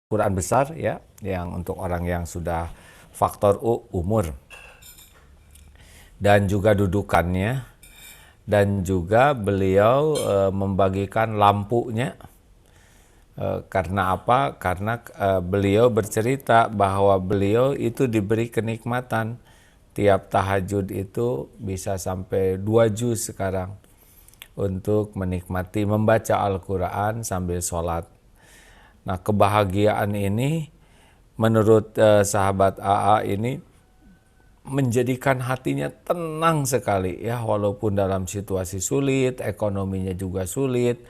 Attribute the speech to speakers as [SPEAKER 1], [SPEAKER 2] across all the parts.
[SPEAKER 1] Quran besar ya, yang untuk orang yang sudah faktor umur dan juga dudukannya, dan juga beliau membagikan lampunya. Karena apa? Karena beliau bercerita bahwa beliau itu diberi kenikmatan tiap tahajud itu bisa sampai 2 juz sekarang untuk menikmati membaca Al-Quran sambil sholat. Nah, kebahagiaan ini menurut sahabat AA ini menjadikan hatinya tenang sekali ya, walaupun dalam situasi sulit, ekonominya juga sulit,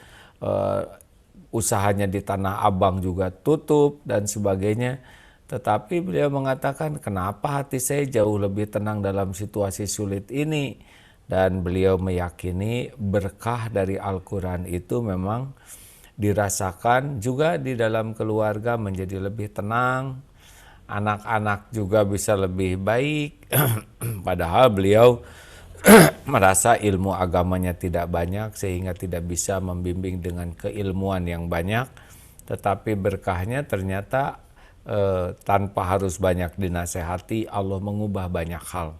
[SPEAKER 1] usahanya di Tanah Abang juga tutup dan sebagainya. Tetapi beliau mengatakan, kenapa hati saya jauh lebih tenang dalam situasi sulit ini? Dan beliau meyakini berkah dari Al-Quran itu memang dirasakan juga di dalam keluarga menjadi lebih tenang, anak-anak juga bisa lebih baik. Padahal beliau merasa ilmu agamanya tidak banyak sehingga tidak bisa membimbing dengan keilmuan yang banyak, tetapi berkahnya ternyata tanpa harus banyak dinasehati Allah mengubah banyak hal.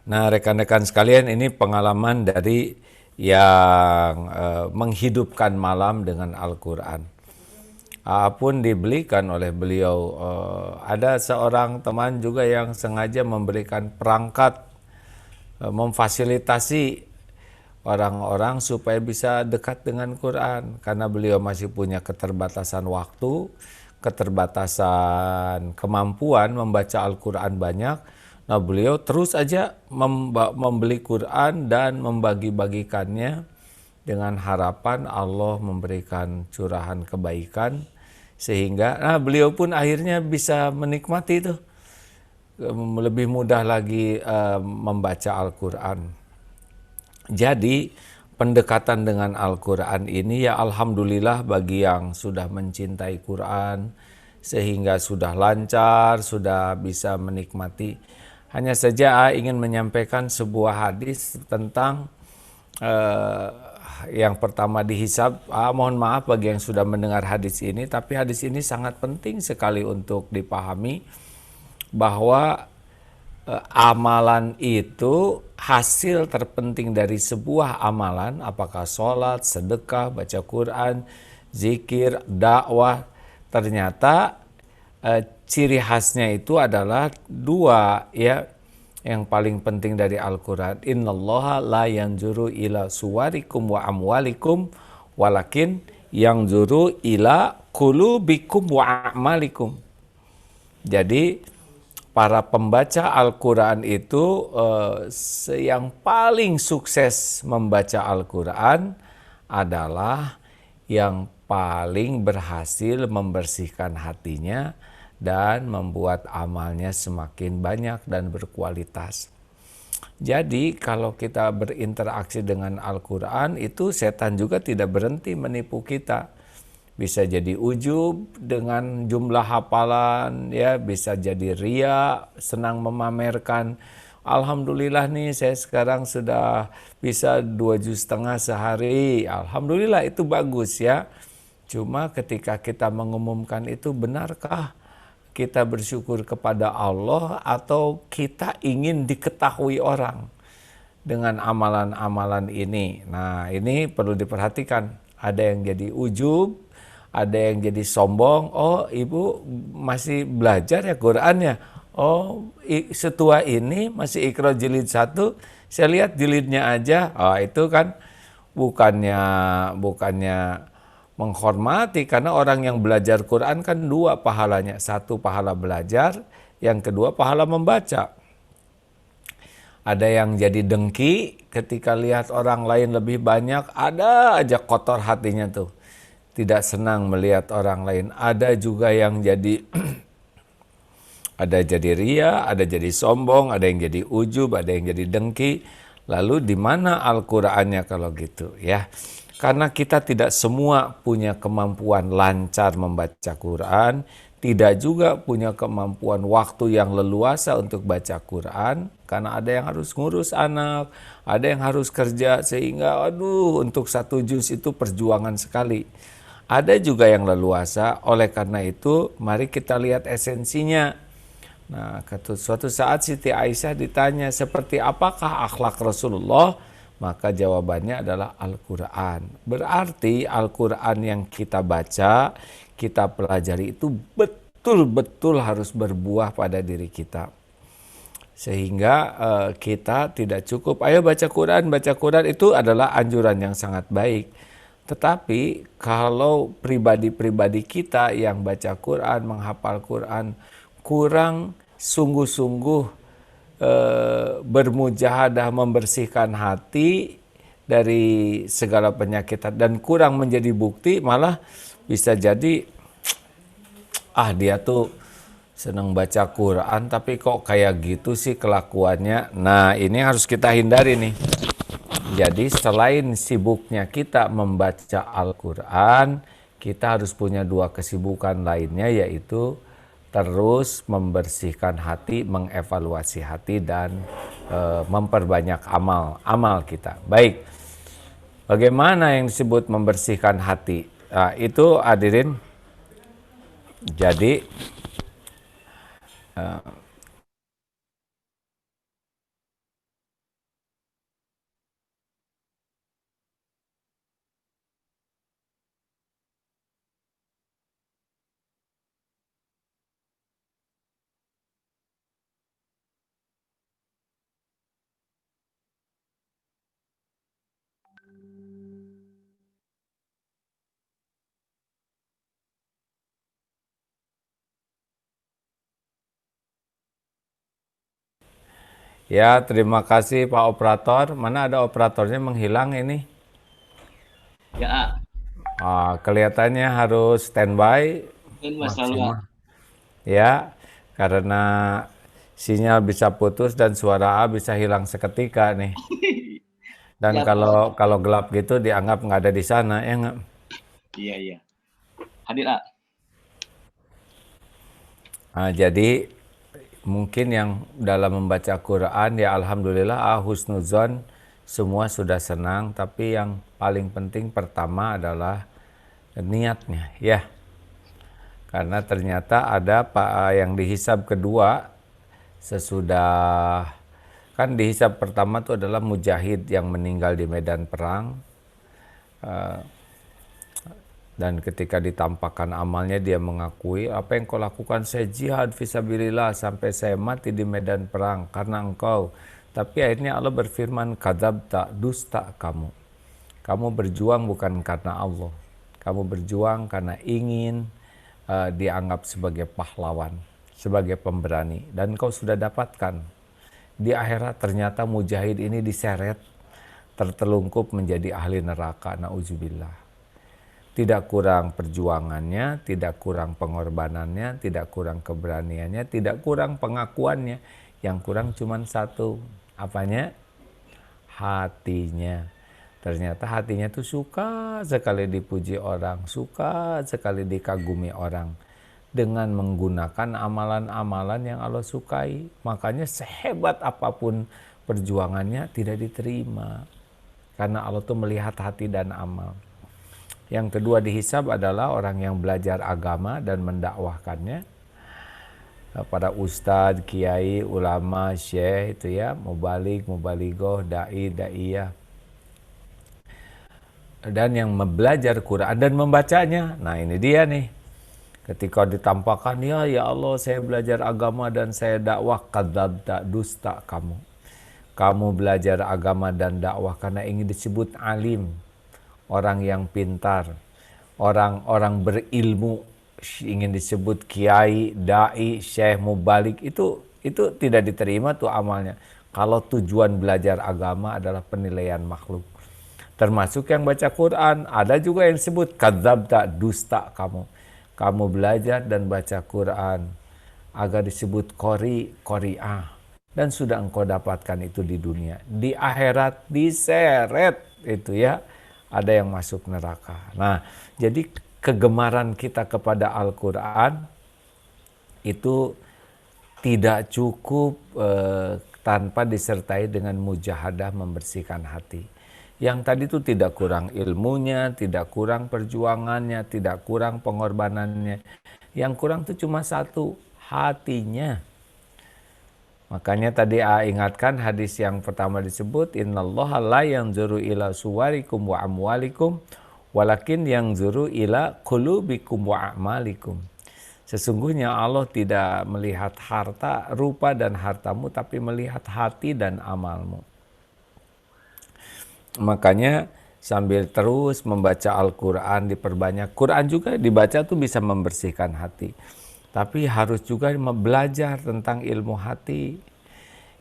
[SPEAKER 1] Nah, rekan-rekan sekalian, ini pengalaman dari yang menghidupkan malam dengan Al-Quran. Pun dibelikan oleh beliau. Ada seorang teman juga yang sengaja memberikan perangkat, memfasilitasi orang-orang supaya bisa dekat dengan Quran, karena beliau masih punya keterbatasan waktu, keterbatasan kemampuan membaca Al-Quran banyak. Nah, beliau terus aja membeli Quran dan membagi-bagikannya dengan harapan Allah memberikan curahan kebaikan, sehingga beliau pun akhirnya bisa menikmati itu lebih mudah lagi membaca Al-Quran. Jadi pendekatan dengan Al-Quran ini ya alhamdulillah bagi yang sudah mencintai Quran sehingga sudah lancar, sudah bisa menikmati. Hanya saja ingin menyampaikan sebuah hadis tentang yang pertama dihisab. Mohon maaf bagi yang sudah mendengar hadis ini, tapi hadis ini sangat penting sekali untuk dipahami bahwa amalan itu hasil terpenting dari sebuah amalan, apakah sholat, sedekah, baca Quran, zikir, dakwah, ternyata ciri khasnya itu adalah dua ya. Yang paling penting dari Al-Quran, innallaha la yanzuru ila suwarikum wa amwalikum walakin yanzuru ila qulubikum wa a'malikum. Jadi para pembaca Al-Quran itu yang paling sukses membaca Al-Quran adalah yang paling berhasil membersihkan hatinya dan membuat amalnya semakin banyak dan berkualitas. Jadi kalau kita berinteraksi dengan Al-Quran itu setan juga tidak berhenti menipu kita. Bisa jadi ujub dengan jumlah hafalan, ya bisa jadi ria, senang memamerkan. Alhamdulillah nih saya sekarang sudah bisa 2,5 juz sehari. Alhamdulillah itu bagus ya. Cuma ketika kita mengumumkan itu, benarkah kita bersyukur kepada Allah atau kita ingin diketahui orang dengan amalan-amalan ini? Nah, ini perlu diperhatikan. Ada yang jadi ujub, ada yang jadi sombong. Oh, ibu masih belajar ya Quran ya? Oh, setua ini masih Iqra jilid 1, saya lihat jilidnya aja. Oh, itu kan bukannya menghormati, karena orang yang belajar Quran kan dua pahalanya. Satu pahala belajar, yang kedua pahala membaca. Ada yang jadi dengki ketika lihat orang lain lebih banyak, ada aja kotor hatinya tuh. Tidak senang melihat orang lain. Ada juga yang jadi ada jadi ria, ada jadi sombong, ada yang jadi ujub, ada yang jadi dengki. Lalu di mana Al-Qur'annya kalau gitu ya? Karena kita tidak semua punya kemampuan lancar membaca Quran, tidak juga punya kemampuan waktu yang leluasa untuk baca Quran, karena ada yang harus ngurus anak, ada yang harus kerja, sehingga untuk 1 juz itu perjuangan sekali. ada juga yang leluasa. Oleh karena itu, mari kita lihat esensinya. Nah, suatu saat Siti Aisyah ditanya, seperti apakah akhlak Rasulullah? Maka jawabannya adalah Al-Quran. Berarti Al-Quran yang kita baca, kita pelajari itu betul-betul harus berbuah pada diri kita. Sehingga kita tidak cukup, ayo baca Quran itu adalah anjuran yang sangat baik. Tetapi kalau pribadi-pribadi kita yang baca Quran, menghafal Quran, kurang sungguh-sungguh bermujahadah membersihkan hati dari segala penyakit dan kurang menjadi bukti, malah bisa jadi dia tuh senang baca Quran tapi kok kayak gitu sih kelakuannya. Nah, ini harus kita hindari nih. Jadi selain sibuknya kita membaca Al-Quran, kita harus punya dua kesibukan lainnya, yaitu terus membersihkan hati, mengevaluasi hati, dan memperbanyak amal kita. Baik, bagaimana yang disebut membersihkan hati? Nah, itu hadirin, jadi ya, terima kasih Pak Operator. Mana ada operatornya menghilang ini?
[SPEAKER 2] Ya,
[SPEAKER 1] Kelihatannya harus standby
[SPEAKER 2] kan masalah.
[SPEAKER 1] maksimal. Ya, karena sinyal bisa putus dan suara A bisa hilang seketika nih. Dan
[SPEAKER 2] Ya,
[SPEAKER 1] kalau gelap gitu dianggap nggak ada di sana, ya nggak?
[SPEAKER 2] iya, iya. Hadir, A.
[SPEAKER 1] Jadi mungkin yang dalam membaca Quran ya alhamdulillah husnuzon, semua sudah senang, tapi yang paling penting pertama adalah niatnya ya. Karena ternyata ada yang dihisab kedua sesudah, kan dihisab pertama itu adalah mujahid yang meninggal di medan perang, dan ketika ditampakkan amalnya dia mengakui, apa yang kau lakukan, saya jihad fisabilillah sampai saya mati di medan perang karena engkau. Tapi akhirnya Allah berfirman, kadzabta, dusta kamu berjuang bukan karena Allah, kamu berjuang karena ingin dianggap sebagai pahlawan, sebagai pemberani, dan kau sudah dapatkan. Di akhirat ternyata mujahid ini diseret, tertelungkup menjadi ahli neraka, na'udzubillah. Tidak kurang perjuangannya, tidak kurang pengorbanannya, tidak kurang keberaniannya, tidak kurang pengakuannya. Yang kurang cuma satu, apanya? Hatinya. Ternyata hatinya tuh suka sekali dipuji orang, suka sekali dikagumi orang, dengan menggunakan amalan-amalan yang Allah sukai. Makanya sehebat apapun perjuangannya tidak diterima, karena Allah tuh melihat hati dan amal. Yang kedua dihisab adalah orang yang belajar agama dan mendakwahkannya, para ustadz, kiai, ulama, syekh itu ya, mubalik, mubaligoh, dai, daiyah, dan yang belajar Quran dan membacanya. Nah, ini dia nih. Ketika ditampakkan, ya Allah saya belajar agama dan saya dakwah, kadzabta, dusta kamu. Kamu belajar agama dan dakwah karena ingin disebut alim, orang yang pintar, orang-orang berilmu, ingin disebut kiai, dai, syekh, mubalik, itu tidak diterima tuh amalnya. Kalau tujuan belajar agama adalah penilaian makhluk. Termasuk yang baca Quran, ada juga yang disebut kadzabta, dusta kamu. Kamu belajar dan baca Quran agar disebut qari'ah, dan sudah engkau dapatkan itu di dunia. Di akhirat diseret itu ya, ada yang masuk neraka. Nah, jadi kegemaran kita kepada Al-Quran itu tidak cukup tanpa disertai dengan mujahadah membersihkan hati. Yang tadi itu tidak kurang ilmunya, tidak kurang perjuangannya, tidak kurang pengorbanannya. Yang kurang itu cuma satu, hatinya. Makanya tadi ingatkan hadis yang pertama disebut, innallaha la yanzuru ila suwarikum wa amwalikum walakin yanzuru ila qulubikum wa a'malikum. Sesungguhnya Allah tidak melihat harta, rupa dan hartamu, tapi melihat hati dan amalmu. Makanya sambil terus membaca Al-Quran, diperbanyak. Quran juga dibaca tuh bisa membersihkan hati. Tapi harus juga belajar tentang ilmu hati.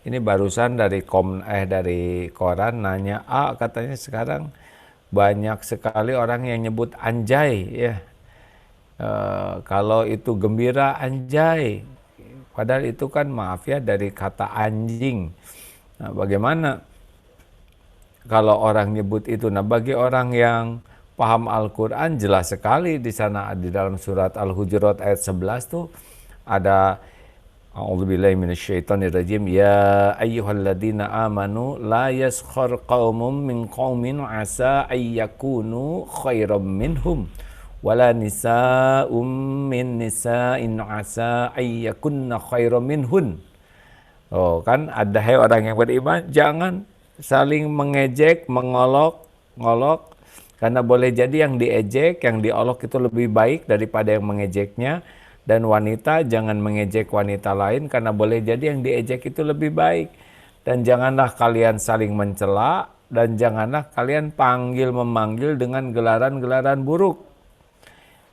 [SPEAKER 1] Ini barusan dari koran nanya, katanya sekarang banyak sekali orang yang nyebut anjay ya. Kalau itu gembira anjay. Padahal itu kan maaf ya dari kata anjing. Nah, bagaimana kalau orang nyebut itu? Nah, bagi orang yang paham Al-Quran jelas sekali di sana di dalam surat Al-Hujurat ayat 11 tuh ada A'udzubillahi minasyaitonirrajim ya ayyuhalladzina amanu la yaskhar qaumun min qaumin asa ayyakunu khairam minhum wala nisa'um min nisa'in asa ayyakunna khairam minhun. Oh, kan ada hai orang yang beriman jangan saling mengejek, mengolok, karena boleh jadi yang diejek, yang diolok itu lebih baik daripada yang mengejeknya. Dan wanita jangan mengejek wanita lain karena boleh jadi yang diejek itu lebih baik. Dan janganlah kalian saling mencela dan janganlah kalian memanggil dengan gelaran-gelaran buruk.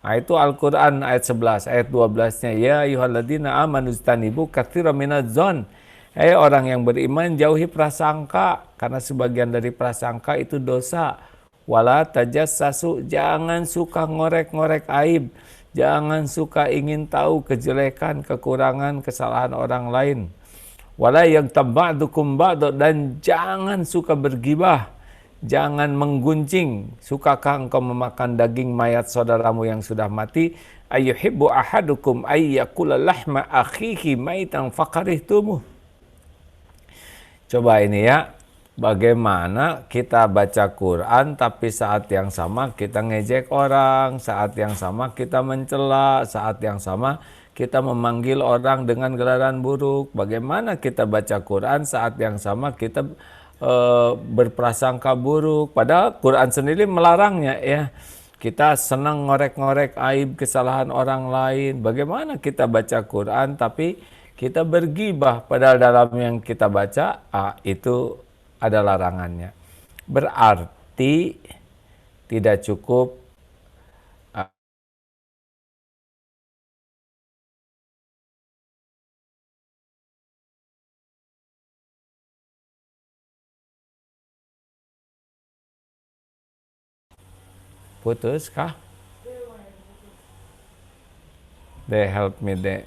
[SPEAKER 1] Nah, itu Al-Quran ayat 11, ayat 12-nya ya ayyuhalladzina amanu istanibu katsiran minadh-dhon. Orang yang beriman jauhi prasangka, karena sebagian dari prasangka itu dosa. Wala tajassasu, jangan suka ngorek-ngorek aib, jangan suka ingin tahu kejelekan, kekurangan, kesalahan orang lain. Wala yaghtab ba'dukum ba'd, dan jangan suka bergibah, jangan menggunjing. Sukakah engkau memakan daging mayat saudaramu yang sudah mati? Ayyuhibbu ahadukum ayyakula lahma akhihi maitan faqarihtumuh. Coba ini ya, bagaimana kita baca Quran tapi saat yang sama kita ngejek orang, saat yang sama kita mencela, saat yang sama kita memanggil orang dengan gelaran buruk. Bagaimana kita baca Quran saat yang sama kita berprasangka buruk, padahal Quran sendiri melarangnya ya. Kita senang ngorek-ngorek aib kesalahan orang lain. Bagaimana kita baca Quran tapi kita bergibah, padahal dalam yang kita baca itu ada larangannya. Berarti tidak cukup putus kah? They help me deh.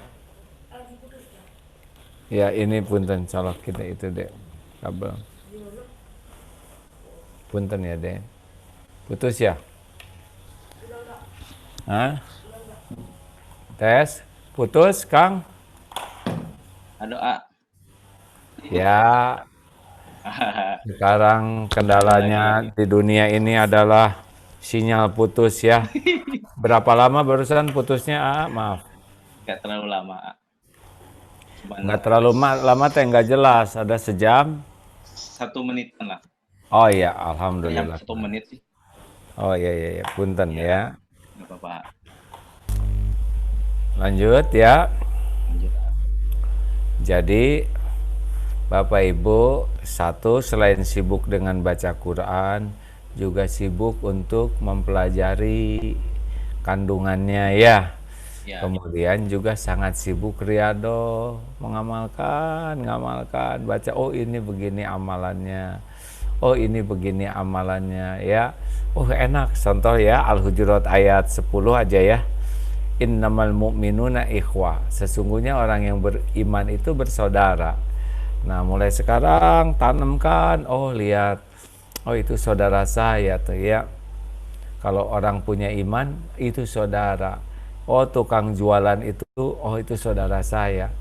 [SPEAKER 1] Ya ini punten colok kita itu deh kabel. Punten ya deh. Putus ya? Hah? Tes? Putus Kang?
[SPEAKER 2] Aduh,
[SPEAKER 1] Ya. Sekarang kendalanya di dunia ini adalah sinyal putus ya. Berapa lama barusan putusnya? Maaf.
[SPEAKER 2] Gak terlalu lama.
[SPEAKER 1] Nggak terlalu lama teh nggak jelas. Ada sejam?
[SPEAKER 2] 1 menitan lah.
[SPEAKER 1] Oh iya, alhamdulillah.
[SPEAKER 2] 1 menit sih.
[SPEAKER 1] Oh iya, punten ya.
[SPEAKER 2] Nggak apa-apa.
[SPEAKER 1] Lanjut ya.
[SPEAKER 2] Lanjut.
[SPEAKER 1] Jadi Bapak Ibu, satu selain sibuk dengan baca Quran, juga sibuk untuk mempelajari kandungannya ya. Kemudian juga sangat sibuk riyadhah, ngamalkan, baca ini begini amalannya. Oh ini begini amalannya ya. Oh enak, contoh ya Al-Hujurat ayat 10 aja ya. Innamal mu'minuna ikhwah. Sesungguhnya orang yang beriman itu bersaudara. Nah mulai sekarang tanamkan, oh lihat, oh itu saudara saya tuh ya. Kalau orang punya iman itu saudara. Oh tukang jualan itu, oh itu saudara saya.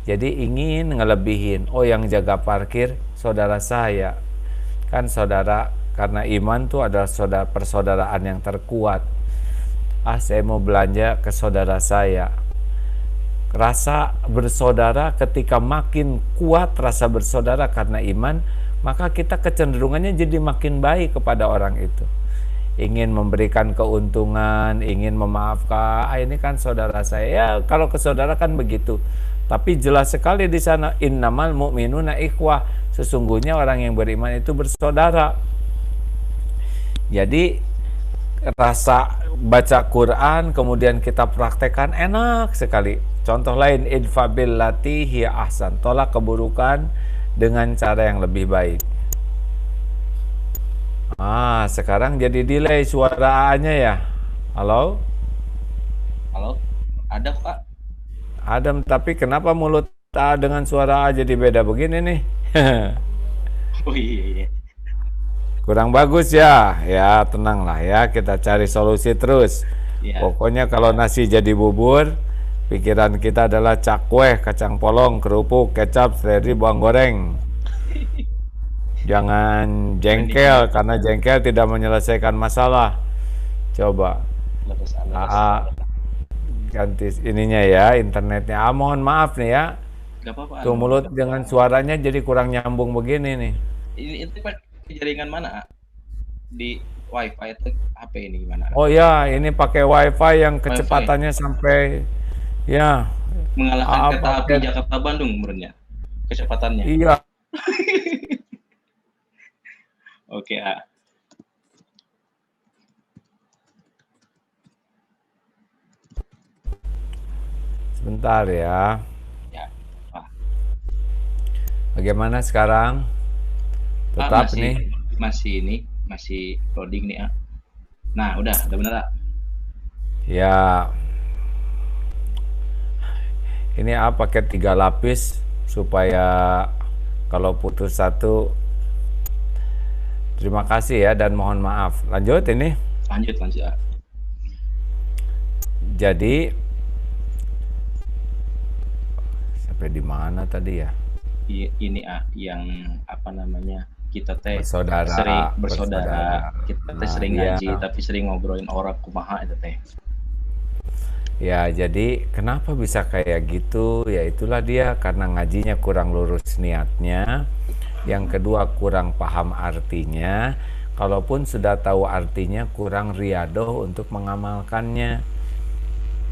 [SPEAKER 1] Jadi ingin ngelebihin, oh yang jaga parkir saudara saya. Kan saudara karena iman tuh adalah persaudaraan yang terkuat. Saya mau belanja ke saudara saya. Rasa bersaudara, ketika makin kuat rasa bersaudara karena iman, maka kita kecenderungannya jadi makin baik kepada orang itu. Ingin memberikan keuntungan, ingin memaafkan. Ini kan saudara saya. Ya, kalau ke saudara kan begitu. Tapi jelas sekali di sana, innamal mu'minuna ikhwah. Sesungguhnya orang yang beriman itu bersaudara. Jadi rasa baca Quran kemudian kita praktekkan enak sekali. Contoh lain, idfa billati hiya ahsan. Tolak keburukan dengan cara yang lebih baik. Sekarang jadi delay suara A-nya ya. Halo?
[SPEAKER 2] Halo? Ada Pak?
[SPEAKER 1] Adam, tapi kenapa mulut A dengan suara A jadi beda begini nih?
[SPEAKER 2] Oh iya.
[SPEAKER 1] Kurang bagus ya. Ya, tenanglah ya, kita cari solusi terus.
[SPEAKER 2] Ya.
[SPEAKER 1] Pokoknya kalau nasi jadi bubur, pikiran kita adalah cakwe, kacang polong, kerupuk, kecap, seledri, bawang goreng. Jangan jengkel, karena jengkel tidak menyelesaikan masalah. Coba ganti ininya ya, internetnya. Mohon maaf nih ya.
[SPEAKER 2] Gak apa-apa.
[SPEAKER 1] Tuh mulut dengan suaranya jadi kurang nyambung begini nih.
[SPEAKER 2] Itu pakai jaringan mana? Di WiFi atau HP ini gimana?
[SPEAKER 1] Oh ya, ini pakai WiFi yang kecepatannya sampai ya
[SPEAKER 2] mengalahkan kereta api Jakarta Bandung menurutnya kecepatannya.
[SPEAKER 1] Iya.
[SPEAKER 2] Oke,
[SPEAKER 1] Sebentar ya.
[SPEAKER 2] Ya, Pak.
[SPEAKER 1] Bagaimana sekarang? Tetap
[SPEAKER 2] masih loading nih, Nah, udah bener,
[SPEAKER 1] Ya. Ini pakai 3 lapis supaya kalau putus satu. Terima kasih ya dan mohon maaf. Lanjut ini.
[SPEAKER 2] Lanjut.
[SPEAKER 1] Jadi sampai di mana tadi ya?
[SPEAKER 2] Ini yang apa namanya? Kita teh
[SPEAKER 1] bersaudara.
[SPEAKER 2] Kita teh sering ngaji tapi sering ngobrolin orang kumaha itu teh.
[SPEAKER 1] Ya, jadi kenapa bisa kayak gitu? Ya itulah dia, karena ngajinya kurang lurus niatnya. Yang kedua, kurang paham artinya. Kalaupun sudah tahu artinya, kurang riadoh untuk mengamalkannya.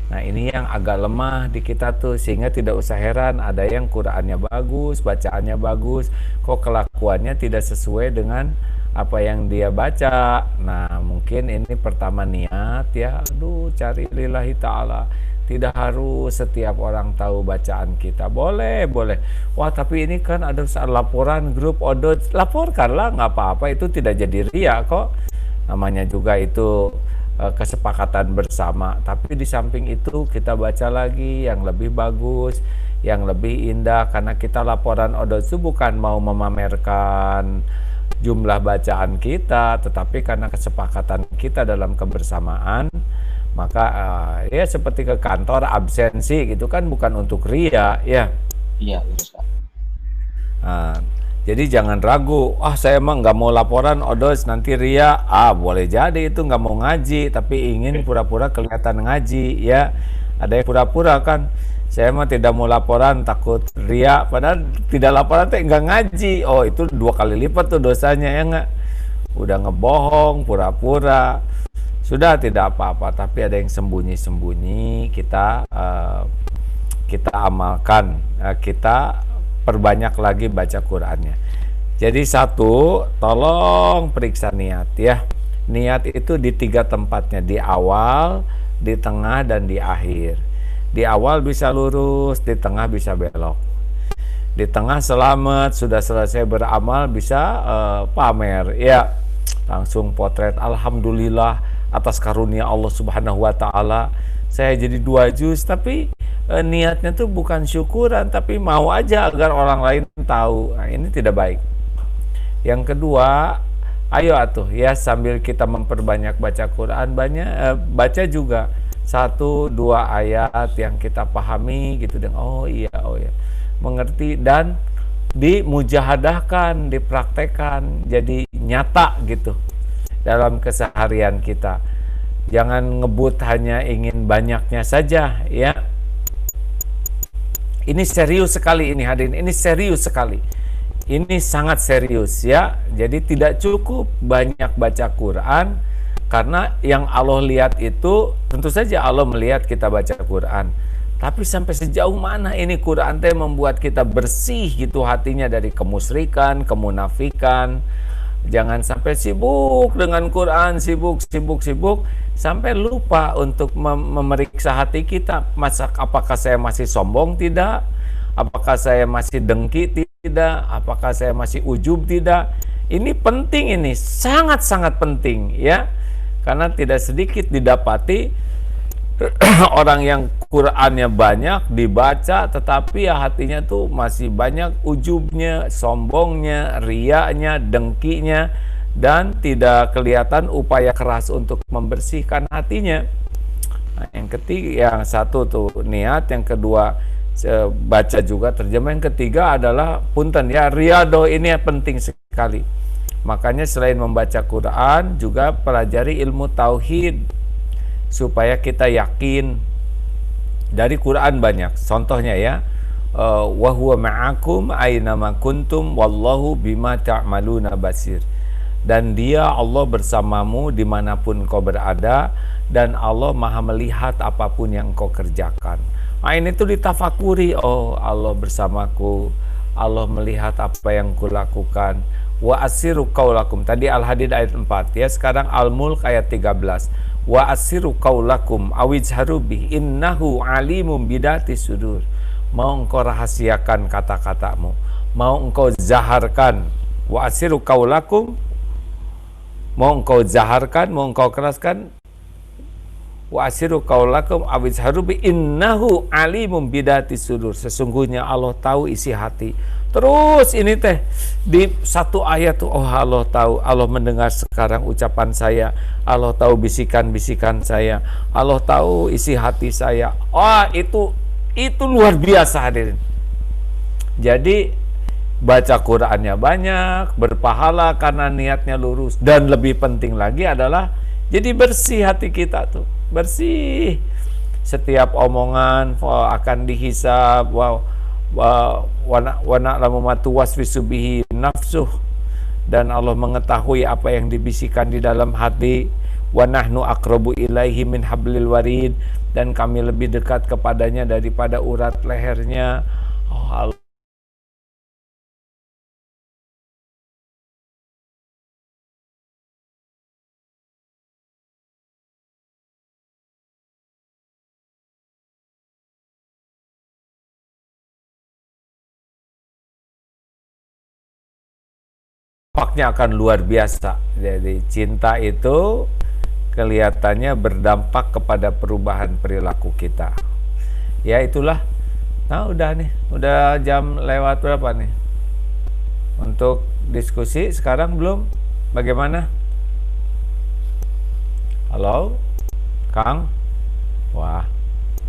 [SPEAKER 1] Nah, ini yang agak lemah di kita tuh, sehingga tidak usah heran ada yang Qur'annya bagus, bacaannya bagus, kok kelakuannya tidak sesuai dengan apa yang dia baca. Nah, mungkin ini pertama niat ya. Cari lillahi ta'ala. Tidak harus setiap orang tahu bacaan kita. Boleh. Wah, tapi ini kan ada laporan grup odot. Laporkanlah, nggak apa-apa. Itu tidak jadi ria kok. Namanya juga itu kesepakatan bersama. Tapi di samping itu kita baca lagi yang lebih bagus, yang lebih indah. Karena kita laporan odot itu bukan mau memamerkan jumlah bacaan kita, tetapi karena kesepakatan kita dalam kebersamaan. Maka ya seperti ke kantor absensi gitu kan, bukan untuk ria ya.
[SPEAKER 2] Iya, betul Pak.
[SPEAKER 1] Jadi jangan ragu, saya emang nggak mau laporan odos nanti ria. Boleh jadi itu nggak mau ngaji tapi ingin pura-pura kelihatan ngaji ya. Ada yang pura-pura kan, saya mah tidak mau laporan takut ria, padahal tidak laporan teh nggak ngaji. Itu 2 kali lipat tuh dosanya ya nggak. Udah ngebohong, pura-pura. Sudah tidak apa-apa, tapi ada yang sembunyi-sembunyi kita amalkan, kita perbanyak lagi baca Qur'annya. Jadi satu, tolong periksa niat ya. Niat itu di 3 tempatnya, di awal, di tengah, dan di akhir. Di awal bisa lurus, di tengah bisa belok. Di tengah selamat, sudah selesai beramal bisa pamer ya. Langsung potret, alhamdulillah atas karunia Allah Subhanahu wa taala saya jadi 2 juz, tapi niatnya tuh bukan syukuran tapi mau aja agar orang lain tahu. Nah, ini tidak baik. Yang kedua, ayo atuh ya, sambil kita memperbanyak baca Quran, baca juga 1-2 ayat yang kita pahami gitu, dan oh iya mengerti, dan dimujahadahkan, dipraktekkan, jadi nyata gitu dalam keseharian kita. Jangan ngebut hanya ingin banyaknya saja, ya. Ini serius sekali ini hadirin, ini serius sekali. Ini sangat serius, ya. Jadi tidak cukup banyak baca Quran, karena yang Allah lihat itu tentu saja Allah melihat kita baca Quran. Tapi sampai sejauh mana ini Quran teh membuat kita bersih gitu hatinya dari kemusyrikan, kemunafikan. Jangan sampai sibuk dengan Quran, sibuk sampai lupa untuk memeriksa hati kita. Apakah saya masih sombong tidak? Apakah saya masih dengki tidak? Apakah saya masih ujub tidak? Ini penting, ini sangat-sangat penting, ya. Karena tidak sedikit didapati orang yang Qurannya banyak dibaca, tetapi ya hatinya tuh masih banyak ujubnya, sombongnya, riaknya, dengkinya, dan tidak kelihatan upaya keras untuk membersihkan hatinya. Nah, yang ketiga, yang satu tuh niat, yang kedua baca juga terjemah, yang ketiga adalah punten ya, riyadhah ini penting sekali. Makanya selain membaca Quran juga pelajari ilmu tauhid supaya kita yakin. Dari Quran banyak contohnya, ya. Wa huwa ma'akum aina ma kuntum wallahu bima ta'maluna basir. Dan dia Allah bersamamu dimanapun kau berada, dan Allah maha melihat apapun yang kau kerjakan. Nah, ini tuh ditafakuri, oh Allah bersamaku, Allah melihat apa yang kulakukan. Wa asiru qaulakum, tadi Al-Hadid ayat 4, ya. Sekarang Al-Mulk ayat 13. Wa asiru qaulakum awijharu bih innahu alimum bidati sudur. Mau engkau rahasiakan kata-katamu, mau engkau zaharkan. Wa asiru qaulakum, mau engkau zaharkan, mau engkau keraskan. Wa asiru qaulakum awijharu bih innahu alimum bidati sudur. Sesungguhnya Allah tahu isi hati. Terus ini teh di satu ayat tuh, oh Allah tahu, Allah mendengar sekarang ucapan saya, Allah tahu bisikan-bisikan saya, Allah tahu isi hati saya. Oh, itu luar biasa hadirin. Jadi baca Qurannya banyak, berpahala karena niatnya lurus, dan lebih penting lagi adalah jadi bersih hati kita tuh, bersih. Setiap omongan akan dihisab. Wow. Wa na'lamu ma tuwaswisu bihi nafsuh, dan Allah mengetahui apa yang dibisikkan di dalam hati. Wa nahnu aqrabu ilaihi min hablil warid, dan kami lebih dekat kepadanya daripada urat lehernya. Oh Allah. Dampaknya akan luar biasa. Jadi cinta itu kelihatannya berdampak kepada perubahan perilaku kita. Ya itulah. Nah udah nih, udah jam lewat berapa nih? Untuk diskusi sekarang belum? Bagaimana? Halo? Kang? Wah,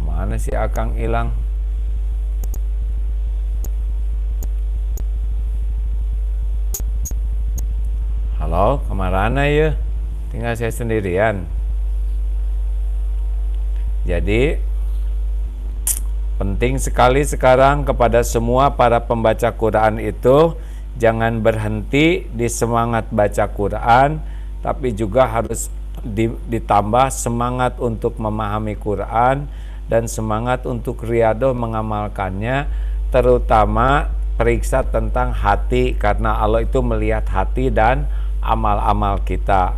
[SPEAKER 1] mana sih Akang hilang? Halo, kemana ya? Tinggal saya sendirian. Jadi penting sekali sekarang kepada semua para pembaca Quran itu, jangan berhenti di semangat baca Quran, tapi juga harus ditambah semangat untuk memahami Quran dan semangat untuk riyadhah mengamalkannya, terutama periksa tentang hati, karena Allah itu melihat hati dan amal-amal kita.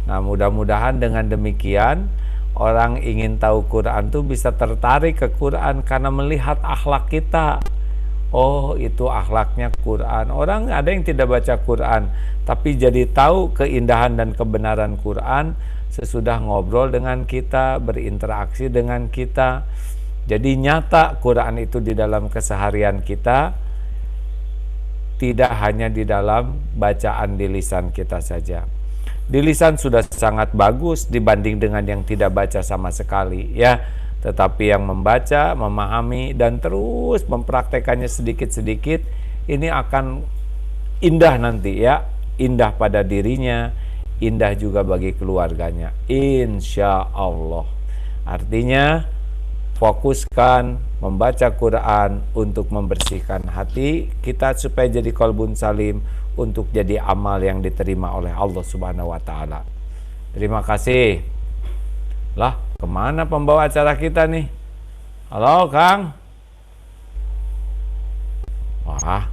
[SPEAKER 1] Nah, mudah-mudahan dengan demikian orang ingin tahu Quran tuh bisa tertarik ke Quran karena melihat akhlak kita. Oh, itu akhlaknya Quran. Orang ada yang tidak baca Quran, tapi jadi tahu keindahan dan kebenaran Quran sesudah ngobrol dengan kita, berinteraksi dengan kita. Jadi nyata Quran itu di dalam keseharian kita, tidak hanya di dalam bacaan di lisan kita saja. Di lisan sudah sangat bagus dibanding dengan yang tidak baca sama sekali, ya. Tetapi yang membaca, memahami, dan terus mempraktekannya sedikit-sedikit, ini akan indah nanti ya, indah pada dirinya, indah juga bagi keluarganya, insya Allah. Artinya fokuskan membaca Quran untuk membersihkan hati kita supaya jadi qalbun salim, untuk jadi amal yang diterima oleh Allah Subhanahu wa taala. Terima kasih. Lah, kemana pembawa acara kita nih? Halo, Kang. Wah,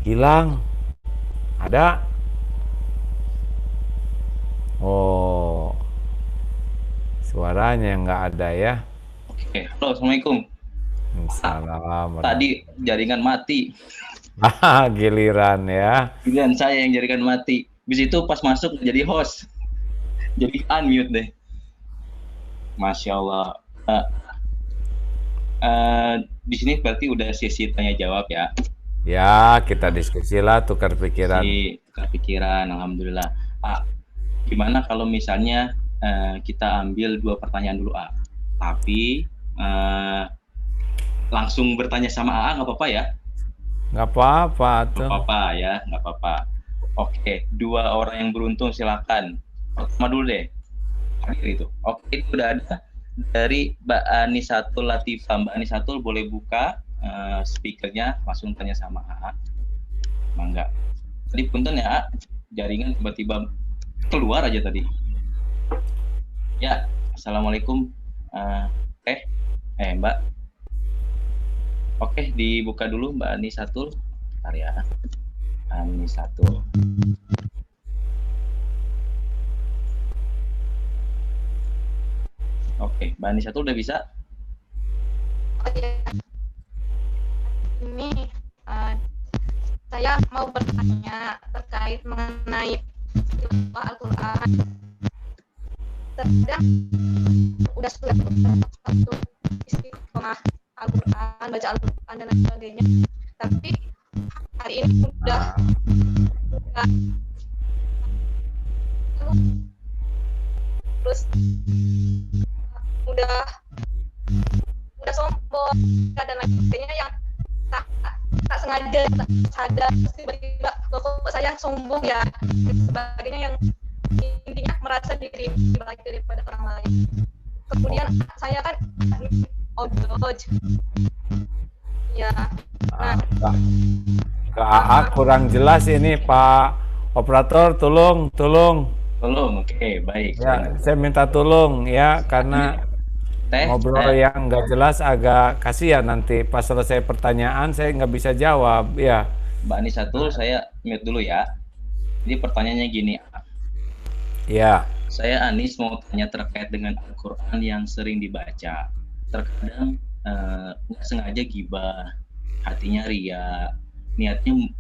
[SPEAKER 1] hilang. Ada? Oh, suaranya nggak ada ya.
[SPEAKER 2] Oke, halo, assalamualaikum.
[SPEAKER 1] Salam.
[SPEAKER 2] Tadi jaringan mati.
[SPEAKER 1] Giliran ya.
[SPEAKER 2] Giliran saya yang jaringan mati. Habis itu pas masuk jadi host. Jadi unmute deh. Masya Allah. Di sini berarti udah sesi tanya jawab ya.
[SPEAKER 1] Ya, kita diskusi lah, tukar pikiran.
[SPEAKER 2] Tukar pikiran, alhamdulillah. Gimana kalau misalnya kita ambil 2 pertanyaan dulu, tapi langsung bertanya sama AA nggak apa-apa ya?
[SPEAKER 1] Nggak apa-apa tuh.
[SPEAKER 2] Nggak apa-apa ya, nggak apa-apa. Oke, 2 orang yang beruntung silakan. Pertama dulu deh. Hadir itu. Oke, itu udah ada dari Mbak Anisatul Latifah. Mbak Anisatul boleh buka speakernya, langsung tanya sama AA. Mangga. Tadi punten ya, jaringan tiba-tiba keluar aja tadi. Ya, assalamualaikum. Mbak. Oke, dibuka dulu Mbak Anisatul. Bentar ya. Anisatul. Oke, Mbak Anisatul udah bisa?
[SPEAKER 3] Oh iya. Ini saya mau bertanya terkait mengenai Al-Quran. Terkadang udah satu istiqomah Al-Quran, baca Al-Quran dan lain sebagainya. Tapi hari ini udah terus udah sombong dan lain sebagainya yang tak sengaja tak sadar tiba-tiba kok saya sombong ya sebagainya, yang intinya merasa diri baik daripada orang lain. Kemudian saya kan odoj ya.
[SPEAKER 1] Ke AA kurang jelas ini Pak Operator, tolong.
[SPEAKER 2] Oke, baik.
[SPEAKER 1] Ya, saya minta tolong ya, karena ngobrol yang nggak jelas agak kasihan nanti pas selesai pertanyaan saya nggak bisa jawab ya.
[SPEAKER 2] Mbak Anisatul, saya mute dulu ya. Jadi pertanyaannya gini.
[SPEAKER 1] Ya.
[SPEAKER 2] Saya Anis mau tanya terkait dengan Al-Quran yang sering dibaca. Terkadang nggak sengaja gibah, hatinya ria, niatnya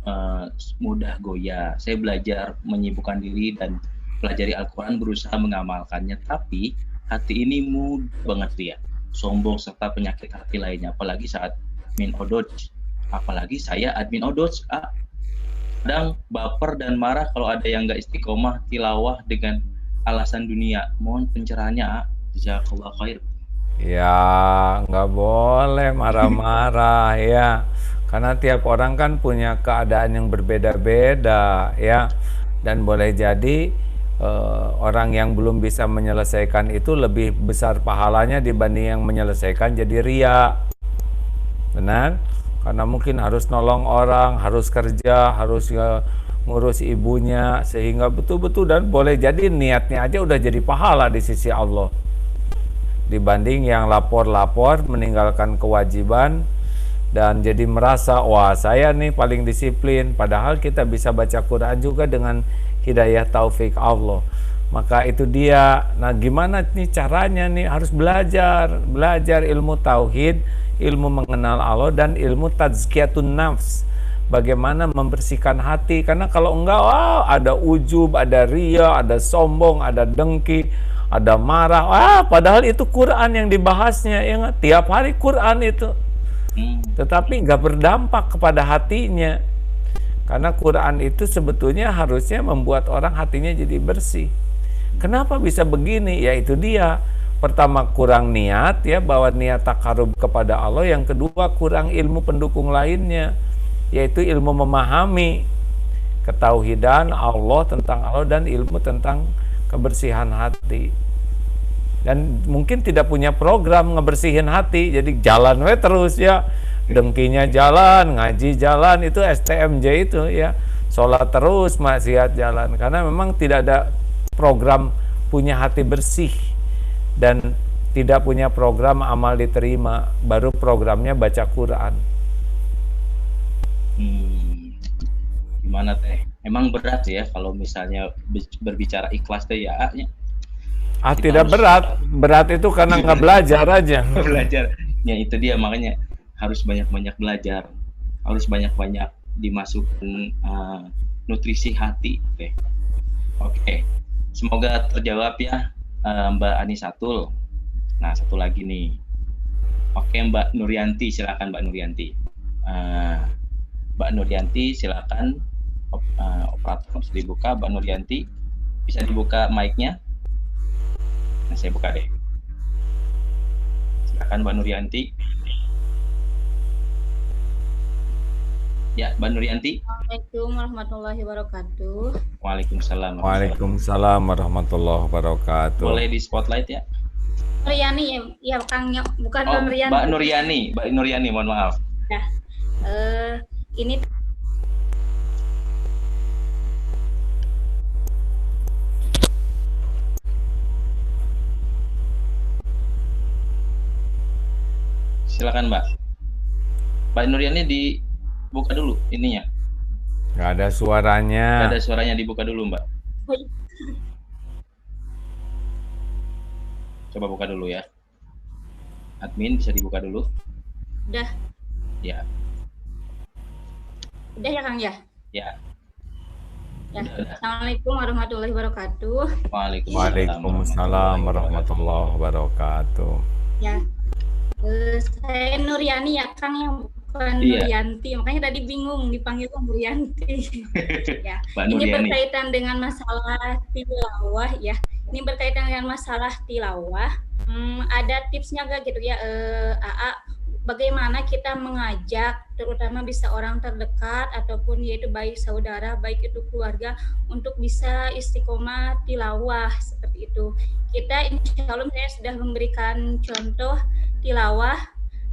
[SPEAKER 2] mudah goyah. Saya belajar menyibukkan diri dan pelajari Al-Quran, berusaha mengamalkannya, tapi hati ini mudah banget ria, sombong serta penyakit hati lainnya, apalagi saat admin odoj. Apalagi saya admin odoj, kadang baper dan marah kalau ada yang nggak istiqomah tilawah dengan alasan dunia. Mohon pencerahannya, jazakallah khair.
[SPEAKER 1] Ya, nggak boleh marah-marah ya, karena tiap orang kan punya keadaan yang berbeda-beda ya, dan boleh jadi orang yang belum bisa menyelesaikan itu lebih besar pahalanya dibanding yang menyelesaikan jadi ria. Benar? Karena mungkin harus nolong orang, harus kerja, harus ngurus ibunya, sehingga betul-betul, dan boleh jadi niatnya aja udah jadi pahala di sisi Allah, dibanding yang lapor-lapor meninggalkan kewajiban dan jadi merasa wah saya nih paling disiplin, padahal kita bisa baca Quran juga dengan hidayah taufik Allah. Maka itu dia. Nah, gimana nih caranya nih? Harus belajar ilmu tauhid, ilmu mengenal Allah, dan ilmu tazkiyatun nafs, bagaimana membersihkan hati. Karena kalau enggak, ada ujub, ada ria, ada sombong, ada dengki, ada marah. Padahal itu Quran yang dibahasnya, ya nggak? Tiap hari Quran itu, tetapi nggak berdampak kepada hatinya. Karena Quran itu sebetulnya harusnya membuat orang hatinya jadi bersih. Kenapa bisa begini? Ya itu dia. Pertama, kurang niat ya, bahwa niat takarub kepada Allah. Yang kedua, kurang ilmu pendukung lainnya. yaitu ilmu memahami ketauhidan Allah, tentang Allah, dan ilmu tentang kebersihan hati. Dan mungkin tidak punya program ngebersihin hati, jadi jalan we terus ya, dengkinya jalan, ngaji jalan, itu STMJ itu ya, sholat terus, maksiat jalan, karena memang tidak ada program punya hati bersih dan tidak punya program amal diterima, baru programnya baca Quran.
[SPEAKER 2] Gimana teh? Emang berat ya kalau misalnya berbicara ikhlas teh ya?
[SPEAKER 1] Tidak berat, berat itu karena nggak belajar aja.
[SPEAKER 2] Belajar, ya itu dia, makanya harus banyak-banyak belajar, harus banyak-banyak dimasukkan nutrisi hati. Oke. Semoga terjawab ya Mbak Anisatul. Nah, satu lagi nih. Oke, Mbak Nuryanti, silakan Mbak Nuryanti. Mbak Nuryanti, silakan. Operator harus dibuka. Mbak Nuryanti, bisa dibuka mic-nya. Nah, saya buka deh. Silakan Mbak Nuryanti. Ya, Mbak Nuryanti.
[SPEAKER 4] Assalamualaikum warahmatullahi wabarakatuh.
[SPEAKER 2] Waalaikumsalam.
[SPEAKER 1] Waalaikumsalam warahmatullahi wabarakatuh.
[SPEAKER 2] Boleh di spotlight ya?
[SPEAKER 4] Nuriani ya Kang, bukan Nuriani.
[SPEAKER 2] Mbak Nuriani, mohon maaf.
[SPEAKER 4] Ya, ini
[SPEAKER 2] Silakan Mbak. Mbak Nuriani dibuka dulu ininya.
[SPEAKER 1] Nggak ada suaranya.
[SPEAKER 2] Nggak ada suaranya, dibuka dulu Mbak. Coba buka dulu ya. Admin bisa dibuka dulu.
[SPEAKER 4] udah
[SPEAKER 2] Ya.
[SPEAKER 4] udah ya Kang ya.
[SPEAKER 2] Ya.
[SPEAKER 4] Ya.
[SPEAKER 2] Udah.
[SPEAKER 4] Assalamualaikum warahmatullahi wabarakatuh.
[SPEAKER 1] Waalaikumsalam warahmatullahi wabarakatuh.
[SPEAKER 4] Ya, saya Nuriani ya Kang, yang bukan
[SPEAKER 2] Iya.
[SPEAKER 4] Nuryanti, makanya tadi bingung dipanggil Nuryanti. Ya,
[SPEAKER 2] Mbak
[SPEAKER 4] ini
[SPEAKER 2] Nuriani.
[SPEAKER 4] berkaitan dengan masalah tilawah ya. Ini berkaitan dengan masalah tilawah. Ada tipsnya gak gitu ya, AA? Bagaimana kita mengajak, terutama bisa orang terdekat ataupun yaitu baik saudara, baik itu keluarga, untuk bisa istiqomah tilawah seperti itu. Kita insya Allah saya sudah memberikan contoh tilawah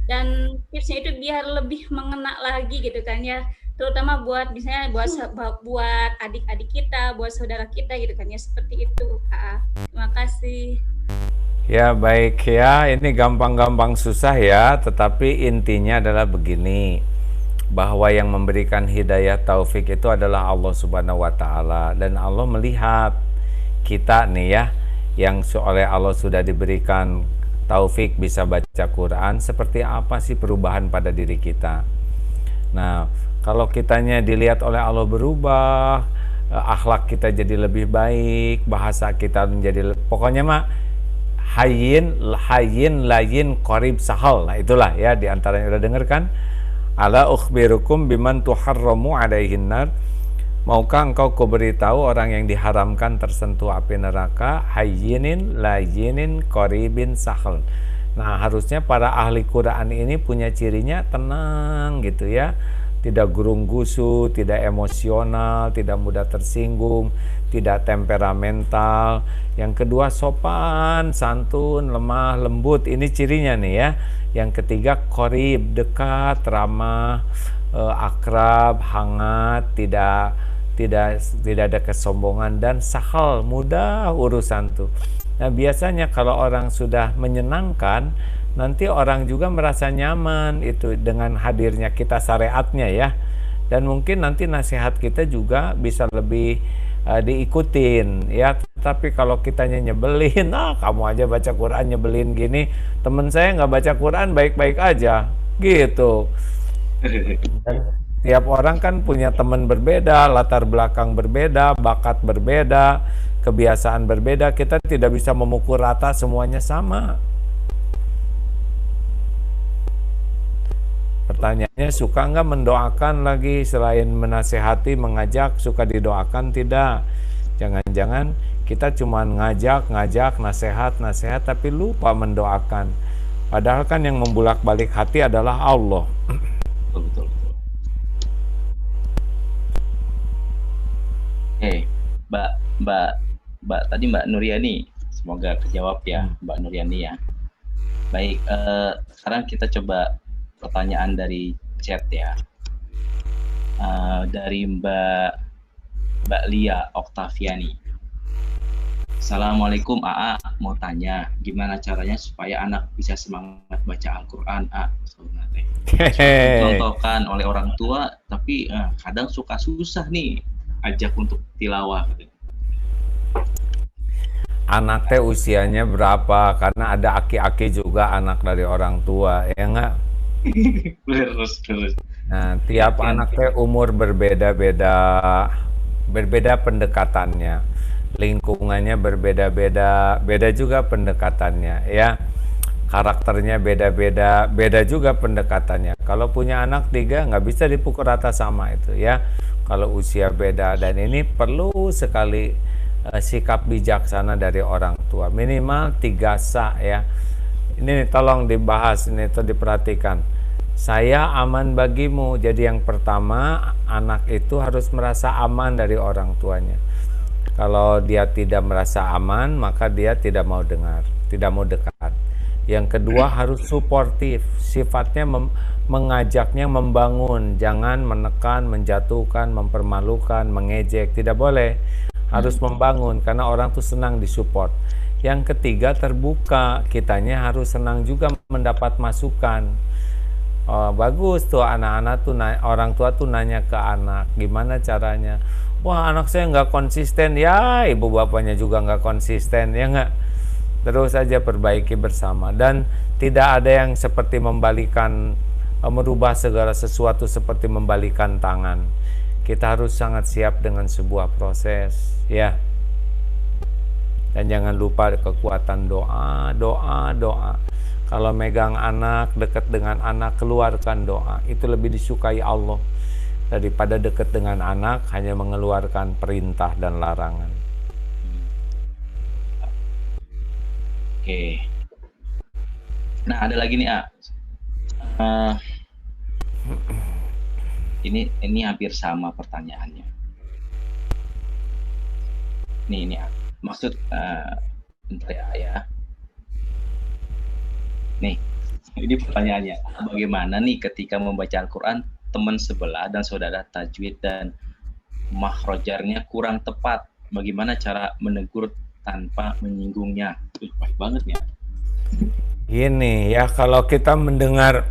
[SPEAKER 4] dan tipsnya itu biar lebih mengena lagi gitu kan ya, terutama buat misalnya buat adik-adik kita, buat saudara kita gitu kan ya, seperti itu. Terima kasih.
[SPEAKER 1] Ya baik ya, ini gampang-gampang susah ya, tetapi intinya adalah begini, bahwa yang memberikan hidayah taufik itu adalah Allah Subhanahu wa Ta'ala, dan Allah melihat kita nih ya, yang oleh Allah sudah diberikan taufik bisa baca Quran, seperti apa sih perubahan pada diri kita. Nah, kalau kitanya dilihat oleh Allah berubah, akhlak kita jadi lebih baik, bahasa kita menjadi, pokoknya mah hayyin layin qarib sahal. Nah itulah ya, diantaranya udah denger kan, ala ukhbirukum biman tuharramu alaihin nar, maukah engkau kuberitahu orang yang diharamkan tersentuh api neraka, hayyinin layinin qaribin sahal. Nah harusnya para ahli Quran ini punya cirinya tenang gitu ya, tidak gurung gusu, tidak emosional, tidak mudah tersinggung, tidak temperamental. Yang kedua sopan, santun, lemah, lembut, ini cirinya nih ya. Yang ketiga qarib, dekat, ramah, akrab, hangat, tidak ada kesombongan, dan sahal, mudah urusan tuh. Nah biasanya kalau orang sudah menyenangkan, nanti orang juga merasa nyaman itu dengan hadirnya kita, syariatnya ya, dan mungkin nanti nasihat kita juga bisa lebih diikutin ya. Tapi kalau kitanya nyebelin, kamu aja baca Quran nyebelin gini, temen saya nggak baca Quran baik-baik aja gitu. Dan tiap orang kan punya teman berbeda, latar belakang berbeda, bakat berbeda, kebiasaan berbeda, kita tidak bisa memukul rata semuanya sama. Pertanyaannya, suka nggak mendoakan lagi selain menasehati, mengajak, suka didoakan tidak? Jangan-jangan kita cuma ngajak, nasihat, tapi lupa mendoakan. Padahal kan yang membulak-balik hati adalah Allah.
[SPEAKER 2] Betul. Mbak Mbak Mbak tadi Mbak Nuriani, semoga kejawab ya Mbak Nuriani ya. Baik, sekarang kita coba pertanyaan dari chat ya. Dari Mbak Lia Oktaviani. Assalamualaikum AA, mau tanya gimana caranya supaya anak bisa semangat baca Al-Quran dicontohkan oleh orang tua, tapi kadang suka susah nih ajak untuk tilawah.
[SPEAKER 1] Anak teh usianya berapa? Karena ada aki-aki juga anak dari orang tua, ya enggak?
[SPEAKER 2] Terus.
[SPEAKER 1] Nah, tiap anak teh umur berbeda-beda, berbeda pendekatannya, lingkungannya berbeda-beda, beda juga pendekatannya, ya. Karakternya beda-beda, beda juga pendekatannya. Kalau punya anak 3 nggak bisa dipukul rata sama itu, ya. Kalau usia beda, dan ini perlu sekali sikap bijaksana dari orang tua, minimal 3 sa ya. Ini nih, tolong dibahas ini atau diperhatikan. Saya aman bagimu. Jadi yang pertama, anak itu harus merasa aman dari orang tuanya. Kalau dia tidak merasa aman, maka dia tidak mau dengar, tidak mau dekat. Yang kedua, harus suportif, sifatnya mengajaknya membangun, jangan menekan, menjatuhkan, mempermalukan, mengejek, tidak boleh. Harus membangun, karena orang tuh senang disupport. Yang ketiga, terbuka, kitanya harus senang juga mendapat masukan. Bagus tuh anak-anak tuh, orang tua tuh nanya ke anak, gimana caranya? Wah, anak saya nggak konsisten. Ya, ibu bapaknya juga nggak konsisten, ya nggak? Terus saja perbaiki bersama, dan tidak ada yang seperti merubah segala sesuatu seperti membalikan tangan. Kita harus sangat siap dengan sebuah proses, ya. Dan jangan lupa kekuatan doa. Kalau megang anak, dekat dengan anak, keluarkan doa. Itu lebih disukai Allah daripada dekat dengan anak hanya mengeluarkan perintah dan larangan.
[SPEAKER 2] Oke. Nah, ada lagi nih, ini hampir sama pertanyaannya. Ini maksud bentar ya. Nih, ini pertanyaannya. Bagaimana nih ketika membaca Al-Quran, teman sebelah dan saudara tajwid dan mahrojarnya kurang tepat? Bagaimana cara menegur tanpa menyinggungnya? Baik banget ya.
[SPEAKER 1] Gini ya, kalau kita mendengar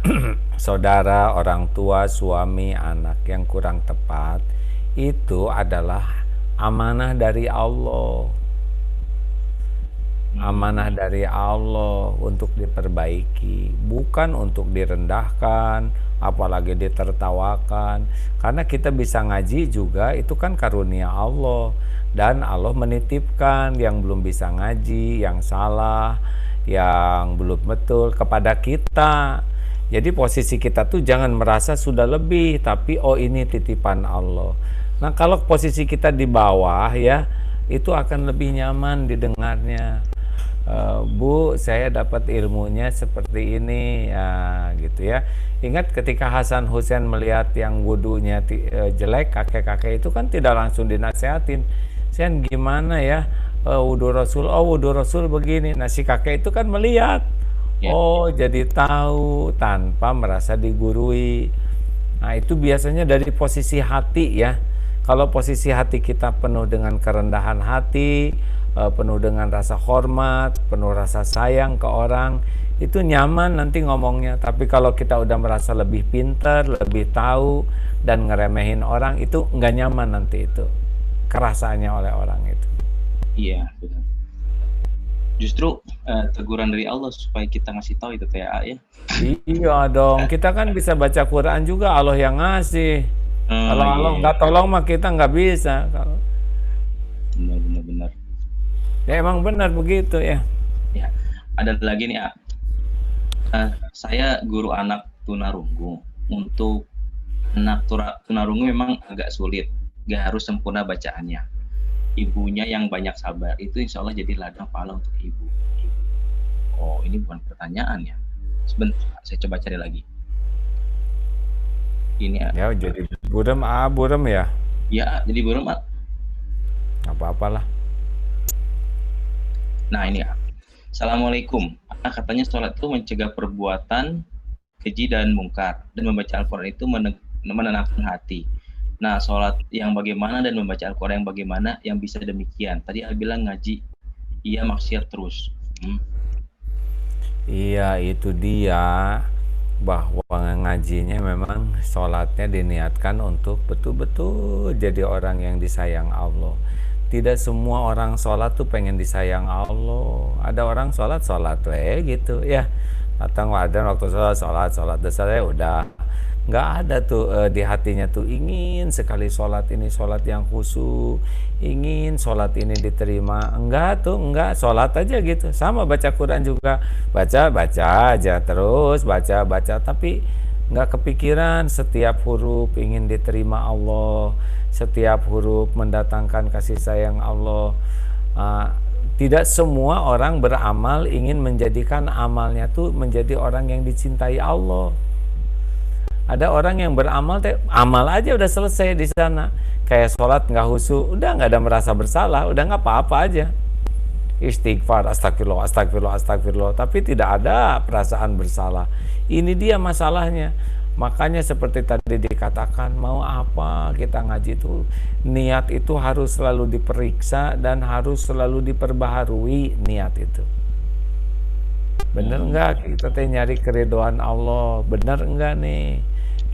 [SPEAKER 1] saudara, orang tua, suami, anak yang kurang tepat, itu adalah amanah dari Allah. Amanah dari Allah untuk diperbaiki, bukan untuk direndahkan, apalagi ditertawakan. Karena kita bisa ngaji juga, itu kan karunia Allah. Dan Allah menitipkan yang belum bisa ngaji, yang salah, yang belum betul kepada kita. Jadi posisi kita tuh jangan merasa sudah lebih, tapi oh ini titipan Allah. Nah, kalau posisi kita di bawah ya, itu akan lebih nyaman didengarnya. Bu, saya dapat ilmunya seperti ini ya, gitu ya. Ingat ketika Hasan Hussein melihat yang wudunya jelek, kakek-kakek itu kan tidak langsung dinasehatin. Sen gimana ya? Wudu Rasul begini. Nah, si kakek itu kan melihat, jadi tahu tanpa merasa digurui. Nah, itu biasanya dari posisi hati ya. Kalau posisi hati kita penuh dengan kerendahan hati, penuh dengan rasa hormat, penuh rasa sayang ke orang, itu nyaman nanti ngomongnya. Tapi kalau kita udah merasa lebih pintar, lebih tahu, dan ngeremehin orang, itu nggak nyaman nanti itu kerasanya oleh orang itu.
[SPEAKER 2] Iya, benar. Justru teguran dari Allah supaya kita ngasih tahu itu kayak ya.
[SPEAKER 1] Iya dong, kita kan bisa baca Quran juga, Allah yang ngasih. Kalau Allah nggak tolong mah kita nggak bisa.
[SPEAKER 2] Benar.
[SPEAKER 1] Ya emang benar begitu ya.
[SPEAKER 2] Ya, ada lagi nih saya guru anak tunarungu. Untuk anak tunarungu memang agak sulit, gak harus sempurna bacaannya. Ibunya yang banyak sabar, itu insya Allah jadi ladang pahala untuk ibu. Oh, ini bukan pertanyaan ya. Sebentar, saya coba cari lagi. Ini
[SPEAKER 1] ya jadi burem ya.
[SPEAKER 2] Ya, jadi burem.
[SPEAKER 1] apa-apalah.
[SPEAKER 2] Nah ini ya. Assalamualaikum. Katanya sholat itu mencegah perbuatan keji dan mungkar, dan membaca Al-Quran itu menenangkan hati. Nah, sholat yang bagaimana dan membaca Al-Quran yang bagaimana yang bisa demikian? Tadi Al bilang ngaji, iya maksiat terus.
[SPEAKER 1] Iya, itu dia, bahwa ngajinya memang sholatnya diniatkan untuk betul-betul jadi orang yang disayang Allah. Tidak semua orang sholat tuh pengen disayang Allah. Ada orang sholat gitu ya, datang wadah waktu sholat dasarnya udah nggak ada tuh di hatinya tuh ingin sekali sholat ini, sholat yang khusyuk, ingin sholat ini diterima. Enggak, sholat aja gitu. Sama baca Quran juga, baca aja terus, baca tapi nggak kepikiran setiap huruf ingin diterima Allah, setiap huruf mendatangkan kasih sayang Allah. Tidak semua orang beramal ingin menjadikan amalnya tuh menjadi orang yang dicintai Allah. Ada orang yang beramal amal aja udah selesai di sana. Kayak sholat nggak khusyuk, udah nggak ada merasa bersalah, udah nggak apa-apa aja. Istighfar, astagfirullah, tapi tidak ada perasaan bersalah. Ini dia masalahnya. Makanya seperti tadi dikatakan, mau apa kita ngaji itu, niat itu harus selalu diperiksa dan harus selalu diperbaharui niat itu. Bener enggak kita nyari keridhaan Allah? Bener enggak nih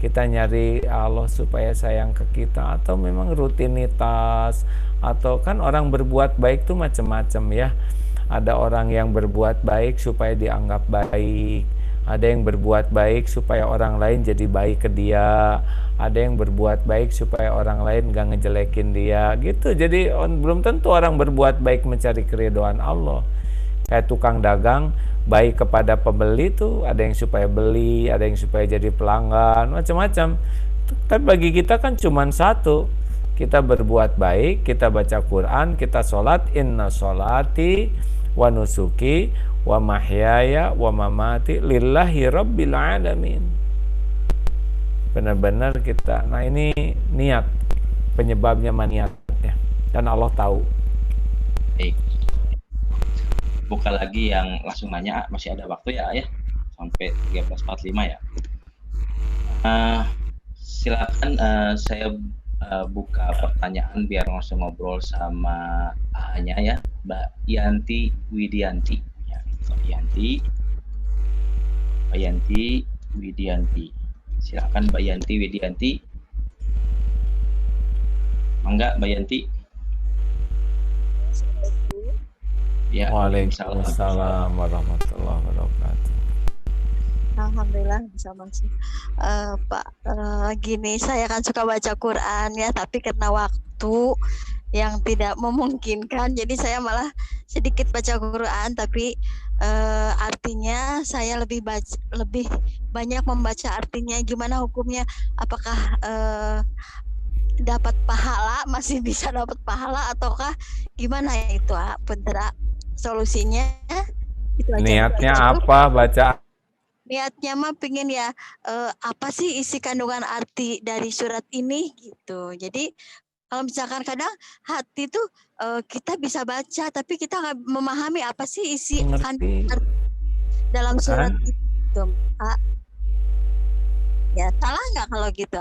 [SPEAKER 1] kita nyari Allah supaya sayang ke kita, atau memang rutinitas? Atau kan orang berbuat baik tuh macam-macam ya. Ada orang yang berbuat baik supaya dianggap baik, ada yang berbuat baik supaya orang lain jadi baik ke dia, ada yang berbuat baik supaya orang lain gak ngejelekin dia gitu. Jadi belum tentu orang berbuat baik mencari keridhaan Allah. Kayak tukang dagang baik kepada pembeli tuh, ada yang supaya beli, ada yang supaya jadi pelanggan, macam-macam. Tapi bagi kita kan cuma satu, kita berbuat baik, kita baca Quran, kita sholat. Inna sholati wa nusuki wa mahyaya wa mamati lillahi rabbil alamin. Benar-benar kita, nah ini niat, penyebabnya niatnya, dan Allah tahu.
[SPEAKER 2] Buka lagi yang langsung nanya, masih ada waktu ya sampai 13.45 ya. Silakan saya buka pertanyaan biar langsung ngobrol sama A-nya ya, Mbak Yanti Widianti ya. Mbak Yanti Widianti. Silakan Mbak Yanti Widianti. Mangga Mbak Yanti. Ya,
[SPEAKER 1] Waalaikumsalam warahmatullahi wabarakatuh.
[SPEAKER 5] Alhamdulillah bisa masuk. Pak, gini, saya kan suka baca Quran ya, tapi karena waktu yang tidak memungkinkan, jadi saya malah sedikit baca Quran, tapi artinya saya lebih banyak membaca artinya. Gimana hukumnya? Apakah dapat pahala, masih bisa dapat pahala, ataukah gimana ya itu? Bener, solusinya itu aja.
[SPEAKER 1] Niatnya apa baca?
[SPEAKER 5] Niatnya mah pengen ya apa sih isi kandungan arti dari surat ini gitu. Jadi kalau misalkan kadang hati tuh kita bisa baca tapi kita nggak memahami apa sih isi kandungan arti dalam surat itu. Ya salah nggak kalau gitu?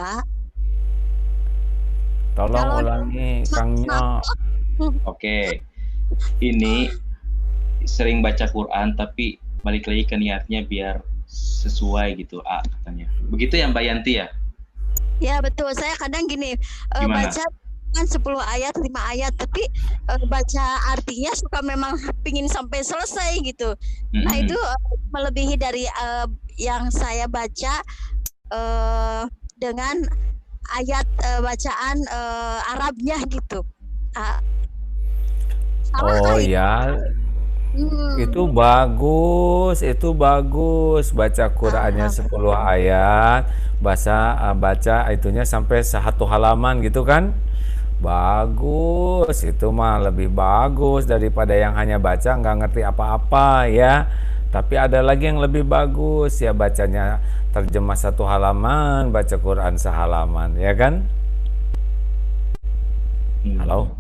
[SPEAKER 1] Tolong ulangi Kang Nyo.
[SPEAKER 2] Oke. Ini sering baca Quran tapi balik lagi ke niatnya biar sesuai gitu katanya. Begitu ya Mbak Yanti ya?
[SPEAKER 5] Ya betul. Saya kadang gini baca kan 10 ayat, 5 ayat, tapi baca artinya suka memang pingin sampai selesai gitu. Nah itu melebihi dari yang saya baca dengan ayat bacaan Arabnya gitu.
[SPEAKER 1] Oh ya, itu bagus baca Qurannya 10 ayat, baca itunya sampai 1 halaman gitu kan. Bagus, itu mah lebih bagus daripada yang hanya baca nggak ngerti apa-apa ya. Tapi ada lagi yang lebih bagus ya, bacanya terjemah 1 halaman, baca Quran sehalaman ya kan. Halo.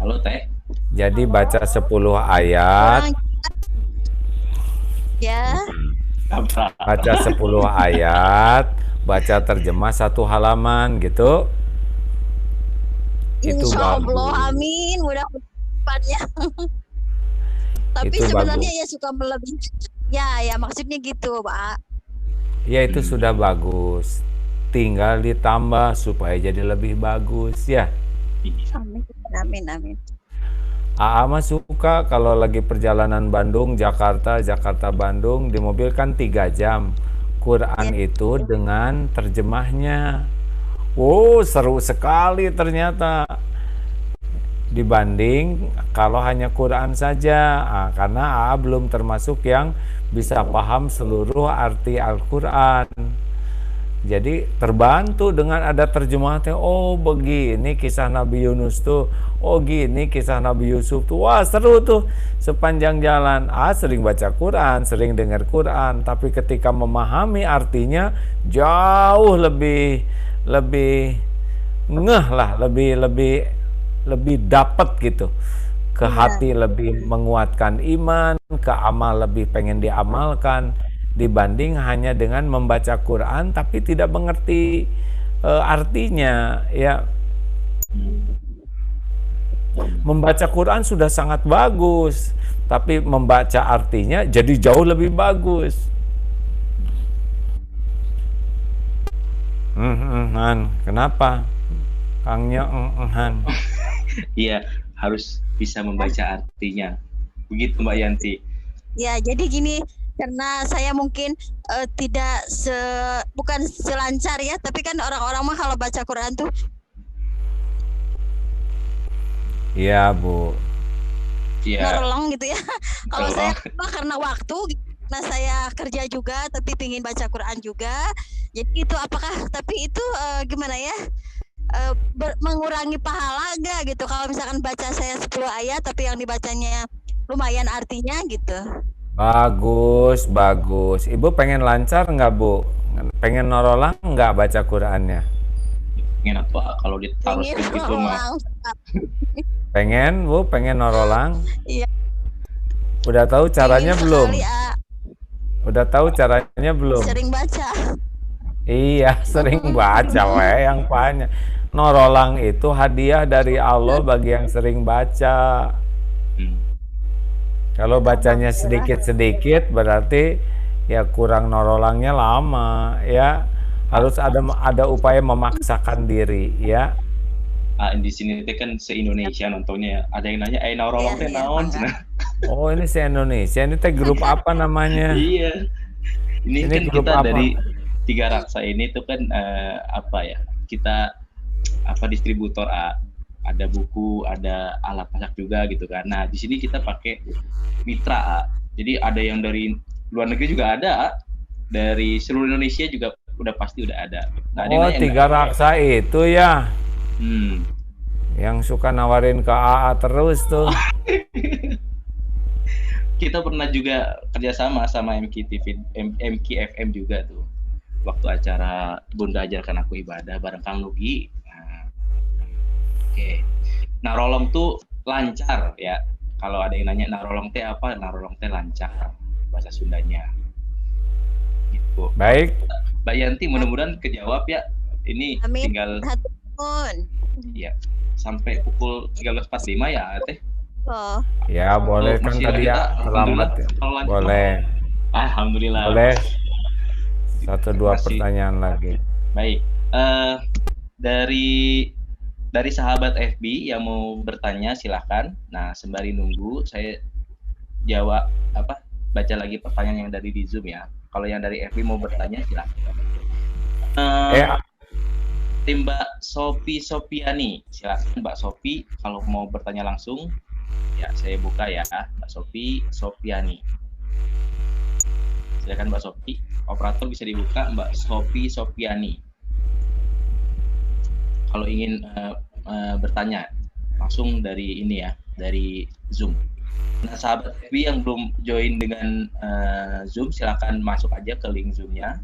[SPEAKER 2] Halo Teh.
[SPEAKER 1] Jadi baca 10 ayat,
[SPEAKER 5] Kurang ya.
[SPEAKER 2] Apa?
[SPEAKER 1] baca 10 ayat, baca terjemah 1 halaman gitu. Itu
[SPEAKER 5] Insya Allah,
[SPEAKER 1] bagus.
[SPEAKER 5] amin. Mudah-mudahan. Tapi
[SPEAKER 1] Itu
[SPEAKER 5] sebenarnya
[SPEAKER 1] bagus.
[SPEAKER 5] ya suka melebihi. Ya maksudnya gitu, Pak.
[SPEAKER 1] Ya itu sudah bagus. Tinggal ditambah supaya jadi lebih bagus ya.
[SPEAKER 5] Amin, amin, amin.
[SPEAKER 1] AA mah suka kalau lagi perjalanan Bandung, Jakarta, Jakarta Bandung di mobil kan 3 jam. Quran itu dengan terjemahnya. Oh, seru sekali ternyata. Dibanding kalau hanya Quran saja. Karena AA belum termasuk yang bisa paham seluruh arti Al-Quran. Jadi terbantu dengan ada terjemahannya. Oh begini kisah Nabi Yunus tuh. Oh gini kisah Nabi Yusuf tuh. Wah seru tuh sepanjang jalan. Sering baca Quran, sering dengar Quran. Tapi ketika memahami artinya jauh lebih ngeh lah, lebih dapat gitu. Ke hati lebih menguatkan iman, ke amal lebih pengen diamalkan dibanding hanya dengan membaca Quran tapi tidak mengerti artinya ya. Membaca Quran sudah sangat bagus, tapi membaca artinya jadi jauh lebih bagus. Kenapa? Kangnya Han.
[SPEAKER 2] Iya, harus bisa membaca artinya. Begitu Mbak Yanti.
[SPEAKER 5] Ya, jadi gini, karena saya mungkin tidak bukan selancar ya, tapi kan orang-orang mah kalau baca Quran tuh
[SPEAKER 1] Iya, Bu.
[SPEAKER 2] Iya.
[SPEAKER 5] ngerolong gitu ya. Kalau saya
[SPEAKER 2] Ngerolong.
[SPEAKER 5] mah karena waktu, karena saya kerja juga, tapi pingin baca Quran juga. Jadi itu tapi itu gimana ya? Mengurangi pahala enggak gitu kalau misalkan baca saya 10 ayat tapi yang dibacanya lumayan artinya gitu.
[SPEAKER 1] Bagus, bagus. Ibu pengen lancar nggak, Bu? Pengen norolang nggak baca Qurannya?
[SPEAKER 2] Pengen apa kalau ditaruh
[SPEAKER 5] Ingin
[SPEAKER 2] gitu mah?
[SPEAKER 1] Pengen, Bu? Pengen norolang?
[SPEAKER 5] Iya.
[SPEAKER 1] Udah tahu caranya
[SPEAKER 5] Ingin
[SPEAKER 1] belum?
[SPEAKER 5] sekali,
[SPEAKER 1] Udah tahu caranya belum?
[SPEAKER 5] sering baca.
[SPEAKER 1] Iya, sering baca yang banyak. Norolang itu hadiah dari Allah bagi yang sering baca. Kalau bacanya sedikit-sedikit berarti ya kurang norolangnya lama ya. Harus ada upaya memaksakan diri ya.
[SPEAKER 2] Di sini teh kan se-Indonesia nontonnya ya. Ada yang nanya, norolong teh
[SPEAKER 5] Iya,
[SPEAKER 2] naon?
[SPEAKER 1] Oh, ini se-Indonesia. Ini teh grup apa namanya?
[SPEAKER 2] Iya. Ini kan
[SPEAKER 1] grup
[SPEAKER 2] kita
[SPEAKER 1] apa?
[SPEAKER 2] dari Tiga Raksa ini tuh kan kita distributor ada buku, ada alat masak juga gitu kan. Nah di sini kita pakai mitra. Jadi ada yang dari luar negeri juga ada, dari seluruh Indonesia juga udah pasti udah ada. Nah,
[SPEAKER 1] Tiga Raksa itu ya. Yang suka nawarin ke AA terus tuh.
[SPEAKER 2] Kita pernah juga kerjasama sama MKFM juga tuh. Waktu acara Bunda Ajarkan Aku Ibadah bareng Kang Nugi. Oke. Narolong tuh lancar ya. Kalau ada yang nanya narolong teh apa? Narolong teh lancar bahasa Sundanya. Gitu.
[SPEAKER 1] Baik.
[SPEAKER 2] Mbak Yanti mudah-mudahan kejawab ya. Ini
[SPEAKER 5] Amin.
[SPEAKER 2] tinggal ya sampai pukul 13.45 ya Teh.
[SPEAKER 5] Oh.
[SPEAKER 1] Ya boleh kan tadi ya. Selamat. Boleh.
[SPEAKER 2] Alhamdulillah.
[SPEAKER 1] Boleh. 1-2 pertanyaan lagi.
[SPEAKER 2] Baik. Dari sahabat FB yang mau bertanya silahkan. Nah sembari nunggu saya jawab baca lagi pertanyaan yang dari di Zoom ya. Kalau yang dari FB mau bertanya silahkan. Tim Mbak Sophie Sopiani, silahkan Mbak Sophie kalau mau bertanya langsung ya saya buka ya. Mbak Sophie Sopiani, silakan Mbak Sophie. Operator bisa dibuka Mbak Sophie Sopiani. Kalau ingin bertanya langsung dari ini ya, dari Zoom. Nah sahabat FB yang belum join dengan Zoom silakan masuk aja ke link Zoom-nya.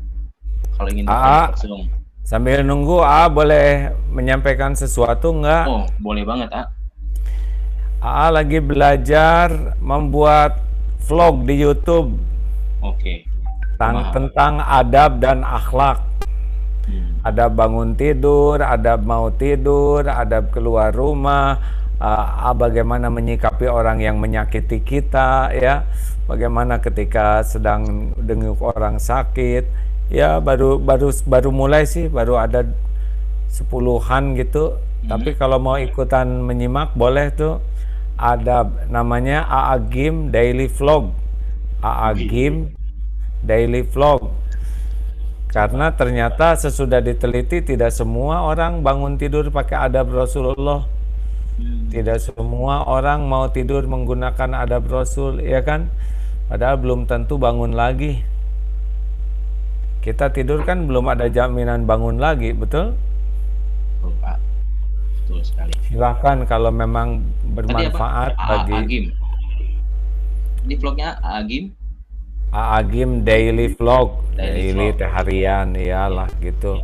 [SPEAKER 2] Kalau ingin bertanya langsung.
[SPEAKER 1] Sambil nunggu, boleh menyampaikan sesuatu nggak?
[SPEAKER 2] Oh, boleh banget,
[SPEAKER 1] AA lagi belajar membuat vlog di YouTube
[SPEAKER 2] Oke. Paham.
[SPEAKER 1] tentang adab dan akhlak. Adab bangun tidur, adab mau tidur, adab keluar rumah, bagaimana menyikapi orang yang menyakiti kita, ya, bagaimana ketika sedang denguk orang sakit, ya, baru mulai sih, baru ada 10-an gitu. Tapi kalau mau ikutan menyimak boleh tuh, ada namanya AA Gim Daily Vlog, AA Gim Daily Vlog. Karena ternyata sesudah diteliti tidak semua orang bangun tidur pakai adab Rasulullah. Tidak semua orang mau tidur menggunakan adab Rasul, ya kan? Padahal belum tentu bangun lagi. Kita tidur kan belum ada jaminan bangun lagi, betul?
[SPEAKER 2] Betul, Pak. Betul sekali.
[SPEAKER 1] Silahkan kalau memang bermanfaat bagi
[SPEAKER 2] Agim. Ini vlognya Agim.
[SPEAKER 1] Agim Daily Vlog, daily teh harian, iyalah gitu.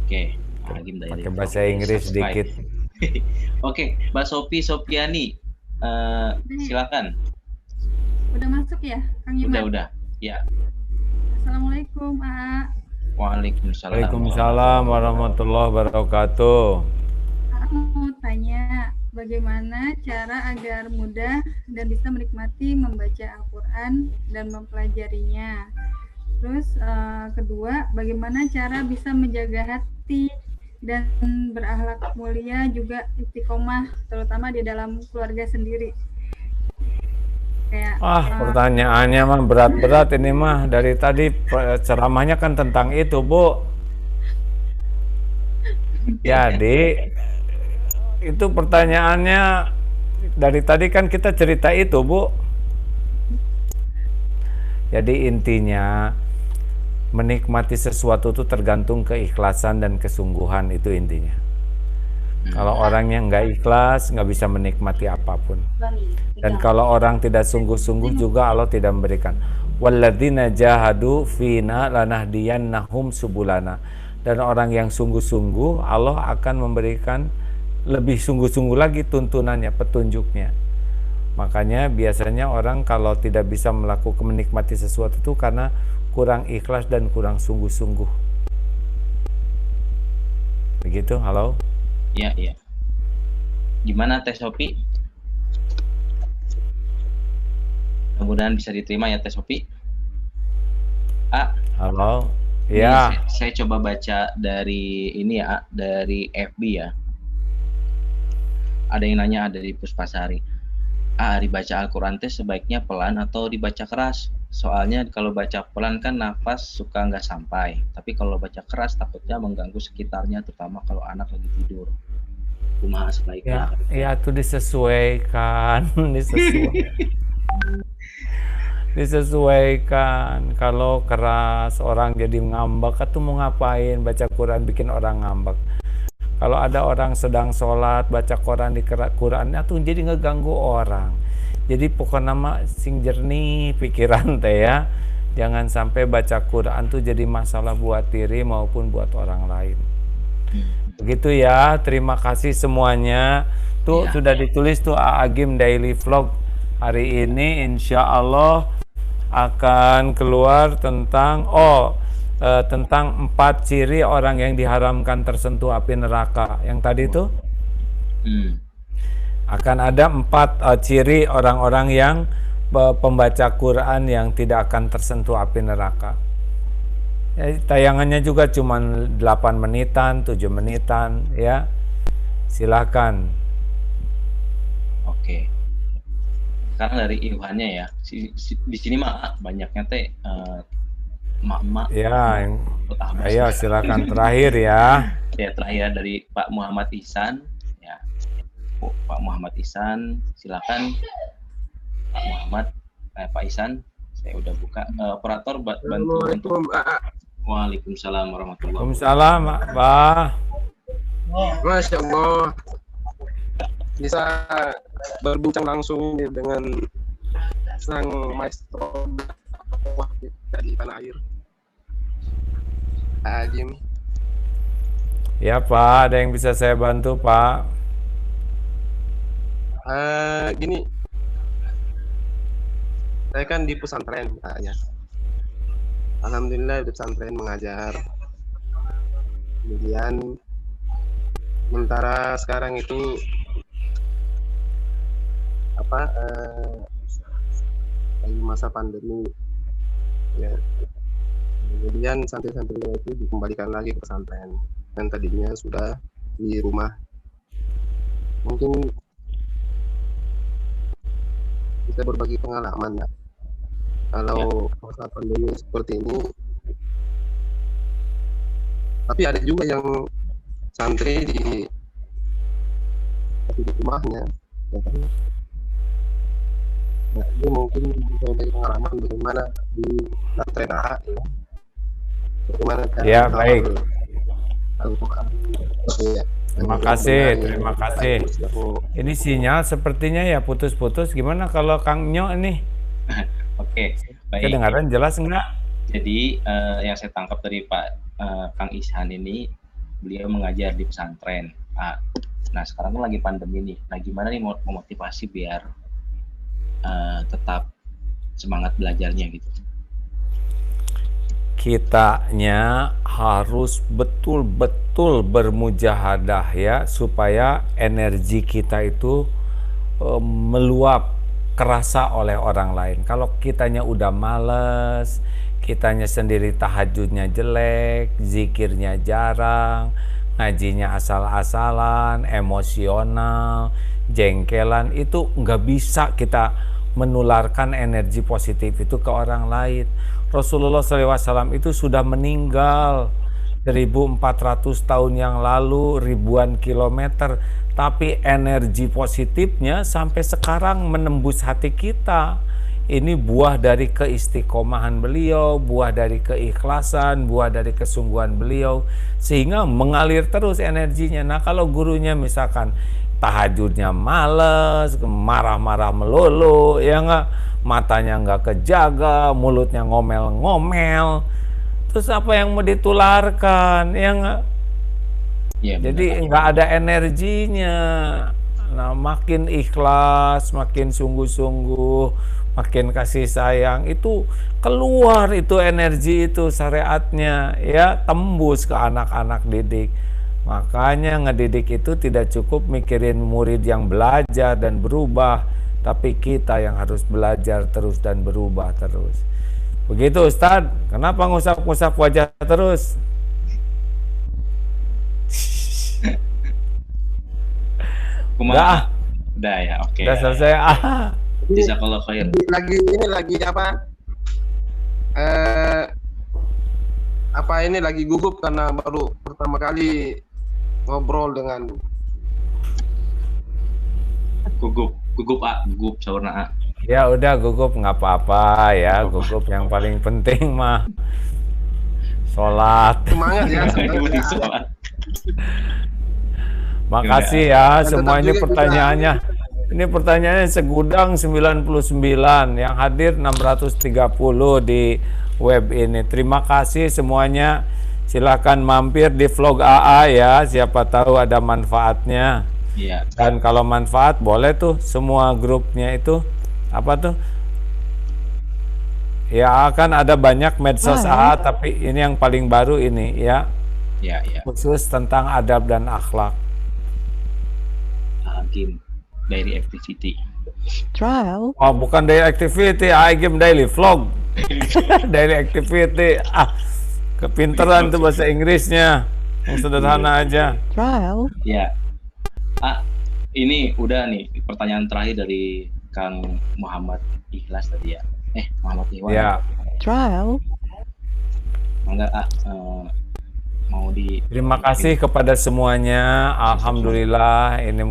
[SPEAKER 2] Oke, Agim Daily
[SPEAKER 1] Pakai
[SPEAKER 2] Vlog.
[SPEAKER 1] bahasa Inggris
[SPEAKER 2] Subscribe.
[SPEAKER 1] dikit.
[SPEAKER 2] Oke, Mbak Sopiani, silakan.
[SPEAKER 6] Udah masuk ya, Kang Iman?
[SPEAKER 2] Udah. Ya.
[SPEAKER 6] Assalamualaikum, A.
[SPEAKER 2] Waalaikumsalam.
[SPEAKER 1] Waalaikumsalam warahmatullahi wabarakatuh.
[SPEAKER 6] Aku mau tanya, bagaimana cara agar mudah dan bisa menikmati membaca Al-Quran dan mempelajarinya? Terus kedua, bagaimana cara bisa menjaga hati dan berakhlak mulia juga istiqomah, terutama di dalam keluarga sendiri? Kayak,
[SPEAKER 1] Pertanyaannya mah berat-berat ini mah. Dari tadi ceramahnya kan tentang itu, Bu. Jadi itu pertanyaannya dari tadi kan kita cerita itu, Bu. Jadi intinya menikmati sesuatu itu tergantung keikhlasan dan kesungguhan, itu intinya. Kalau orangnya nggak ikhlas, nggak bisa menikmati apapun. Dan kalau orang tidak sungguh-sungguh juga Allah tidak memberikan. Walladzina jahadu fina lanahdiyannahum subulana. Dan orang yang sungguh-sungguh Allah akan memberikan lebih sungguh-sungguh lagi tuntunannya, petunjuknya. Makanya biasanya orang kalau tidak bisa melakukan menikmati sesuatu itu karena kurang ikhlas dan kurang sungguh-sungguh. Begitu, halo?
[SPEAKER 2] Iya. Gimana Teh Sopi? Mudah-mudahan bisa diterima ya Teh Sopi.
[SPEAKER 1] Halo. Ya.
[SPEAKER 2] Saya coba baca dari ini ya, dari FB ya. Ada yang nanya, ada di Puspasari. Dibaca Al-Quran teh sebaiknya pelan atau dibaca keras? Soalnya kalau baca pelan kan nafas suka nggak sampai. Tapi kalau baca keras takutnya mengganggu sekitarnya, terutama kalau anak lagi tidur. Kumaha sebaiknya?
[SPEAKER 1] Ya itu disesuaikan, disesuaikan. Kalau keras orang jadi ngambek, atau mau ngapain baca Quran bikin orang ngambek. Kalau ada orang sedang sholat baca Quran di Qurannya tuh jadi ngeganggu orang. Jadi pokoknya mah sing jernih pikiran teh ya. Jangan sampai baca Quran tuh jadi masalah buat diri maupun buat orang lain. Begitu ya. Terima kasih semuanya. Tuh sudah ditulis tuh Agim Daily Vlog. Hari ini insya Allah akan keluar tentang tentang 4 ciri orang yang diharamkan tersentuh api neraka. Yang tadi itu akan ada 4 ciri orang-orang yang pembaca Quran yang tidak akan tersentuh api neraka. Ya, tayangannya juga cuma 8 menitan, 7 menitan ya. Silakan.
[SPEAKER 2] Oke. Sekarang dari Iwannya ya. Di sini mah banyaknya teh emak-emak.
[SPEAKER 1] Ya, ayo silakan terakhir ya.
[SPEAKER 2] Ya, terakhir dari Pak Muhammad Ihsan. Ya, Pak Muhammad Ihsan, silakan Pak Muhammad, Pak Ihsan. Saya udah buka. Operator bantu. Waalaikumsalam warahmatullahi wabarakatuh.
[SPEAKER 1] Waalaikumsalam, Pak.
[SPEAKER 7] Masya Allah, bisa berbincang langsung dengan sang maestro dakwah kita di tanah air, Agim.
[SPEAKER 1] Ya Pak, ada yang bisa saya bantu Pak?
[SPEAKER 7] Gini, saya kan di pesantren, Pak, ya. Alhamdulillah di pesantren mengajar. Kemudian sementara sekarang itu lagi masa pandemi, ya. Kemudian santri-santrinya itu dikembalikan lagi ke pesantren, dan tadinya sudah di rumah. Mungkin kita berbagi pengalaman, ya. Kalau masa pandemi seperti ini, tapi ada juga yang santri di rumahnya, ya kan? Nah, ini mungkin bisa berbagi pengalaman bagaimana di pesantren AA, ya. Bagaimana
[SPEAKER 1] Ya, baik.
[SPEAKER 7] Al-Quran. Ya.
[SPEAKER 1] Terima kasih. Ini sinyal sepertinya ya putus-putus. Gimana kalau Kang Nyo ini?
[SPEAKER 2] Oke, baik.
[SPEAKER 1] Kedengaran jelas enggak?
[SPEAKER 2] Jadi yang saya tangkap dari Pak Kang Ishan ini, beliau mengajar di pesantren. Nah sekarang kan lagi pandemi nih. Nah gimana nih memotivasi biar tetap semangat belajarnya gitu?
[SPEAKER 1] Kitanya harus betul-betul bermujahadah ya, supaya energi kita itu meluap, kerasa oleh orang lain. Kalau kitanya udah males, kitanya sendiri tahajudnya jelek, zikirnya jarang, ngajinya asal-asalan, emosional, jengkelan, itu nggak bisa kita menularkan energi positif itu ke orang lain. Rasulullah SAW itu sudah meninggal 1400 tahun yang lalu, ribuan kilometer, tapi energi positifnya sampai sekarang menembus hati kita. Ini buah dari keistiqomahan beliau, buah dari keikhlasan, buah dari kesungguhan beliau, sehingga mengalir terus energinya. Nah kalau gurunya misalkan tahajudnya males, marah-marah melulu, ya enggak, matanya nggak kejaga, mulutnya ngomel-ngomel, terus apa yang mau ditularkan, ya nggak?
[SPEAKER 2] Ya,
[SPEAKER 1] Jadi nggak ada energinya. Nah makin ikhlas, makin sungguh-sungguh, makin kasih sayang, itu keluar itu energi itu syariatnya, ya, tembus ke anak-anak didik. Makanya ngedidik itu tidak cukup mikirin murid yang belajar dan berubah, tapi kita yang harus belajar terus dan berubah terus. Begitu Ustadz, kenapa ngusap-ngusap wajah terus?
[SPEAKER 2] Udah ya, oke.
[SPEAKER 1] Udah selesai.
[SPEAKER 2] Jazakallah khair.
[SPEAKER 7] Ini lagi gugup karena baru pertama kali ngobrol dengan
[SPEAKER 2] gugup saurna.
[SPEAKER 1] Ya udah gugup nggak apa-apa ya, gugup yang paling penting mah sholat.
[SPEAKER 7] Semangat ya.
[SPEAKER 2] Sholat.
[SPEAKER 1] Makasih ya semua ini pertanyaannya. Ini pertanyaannya segudang 99, yang hadir 630 di web ini. Terima kasih semuanya. Silakan mampir di vlog AA ya, siapa tahu ada manfaatnya.
[SPEAKER 2] Iya.
[SPEAKER 1] Dan kalau manfaat boleh tuh semua grupnya itu apa tuh? Ya kan ada banyak medsos AA, tapi ini yang paling baru ini ya.
[SPEAKER 2] Iya.
[SPEAKER 1] Khusus tentang adab dan akhlak.
[SPEAKER 2] Game daily activity.
[SPEAKER 5] Trial.
[SPEAKER 1] Oh, bukan daily activity, game daily vlog. Daily activity. Kepinteran tuh bahasa Inggrisnya. Yang sederhana aja.
[SPEAKER 5] Trial.
[SPEAKER 2] Ya. Ini udah nih pertanyaan terakhir dari Kang Muhammad Ikhlas tadi ya. Muhammad Ikhwan.
[SPEAKER 1] Ya.
[SPEAKER 5] Trial.
[SPEAKER 2] Mangga mau di.
[SPEAKER 1] Terima kasih kepada semuanya. Alhamdulillah ini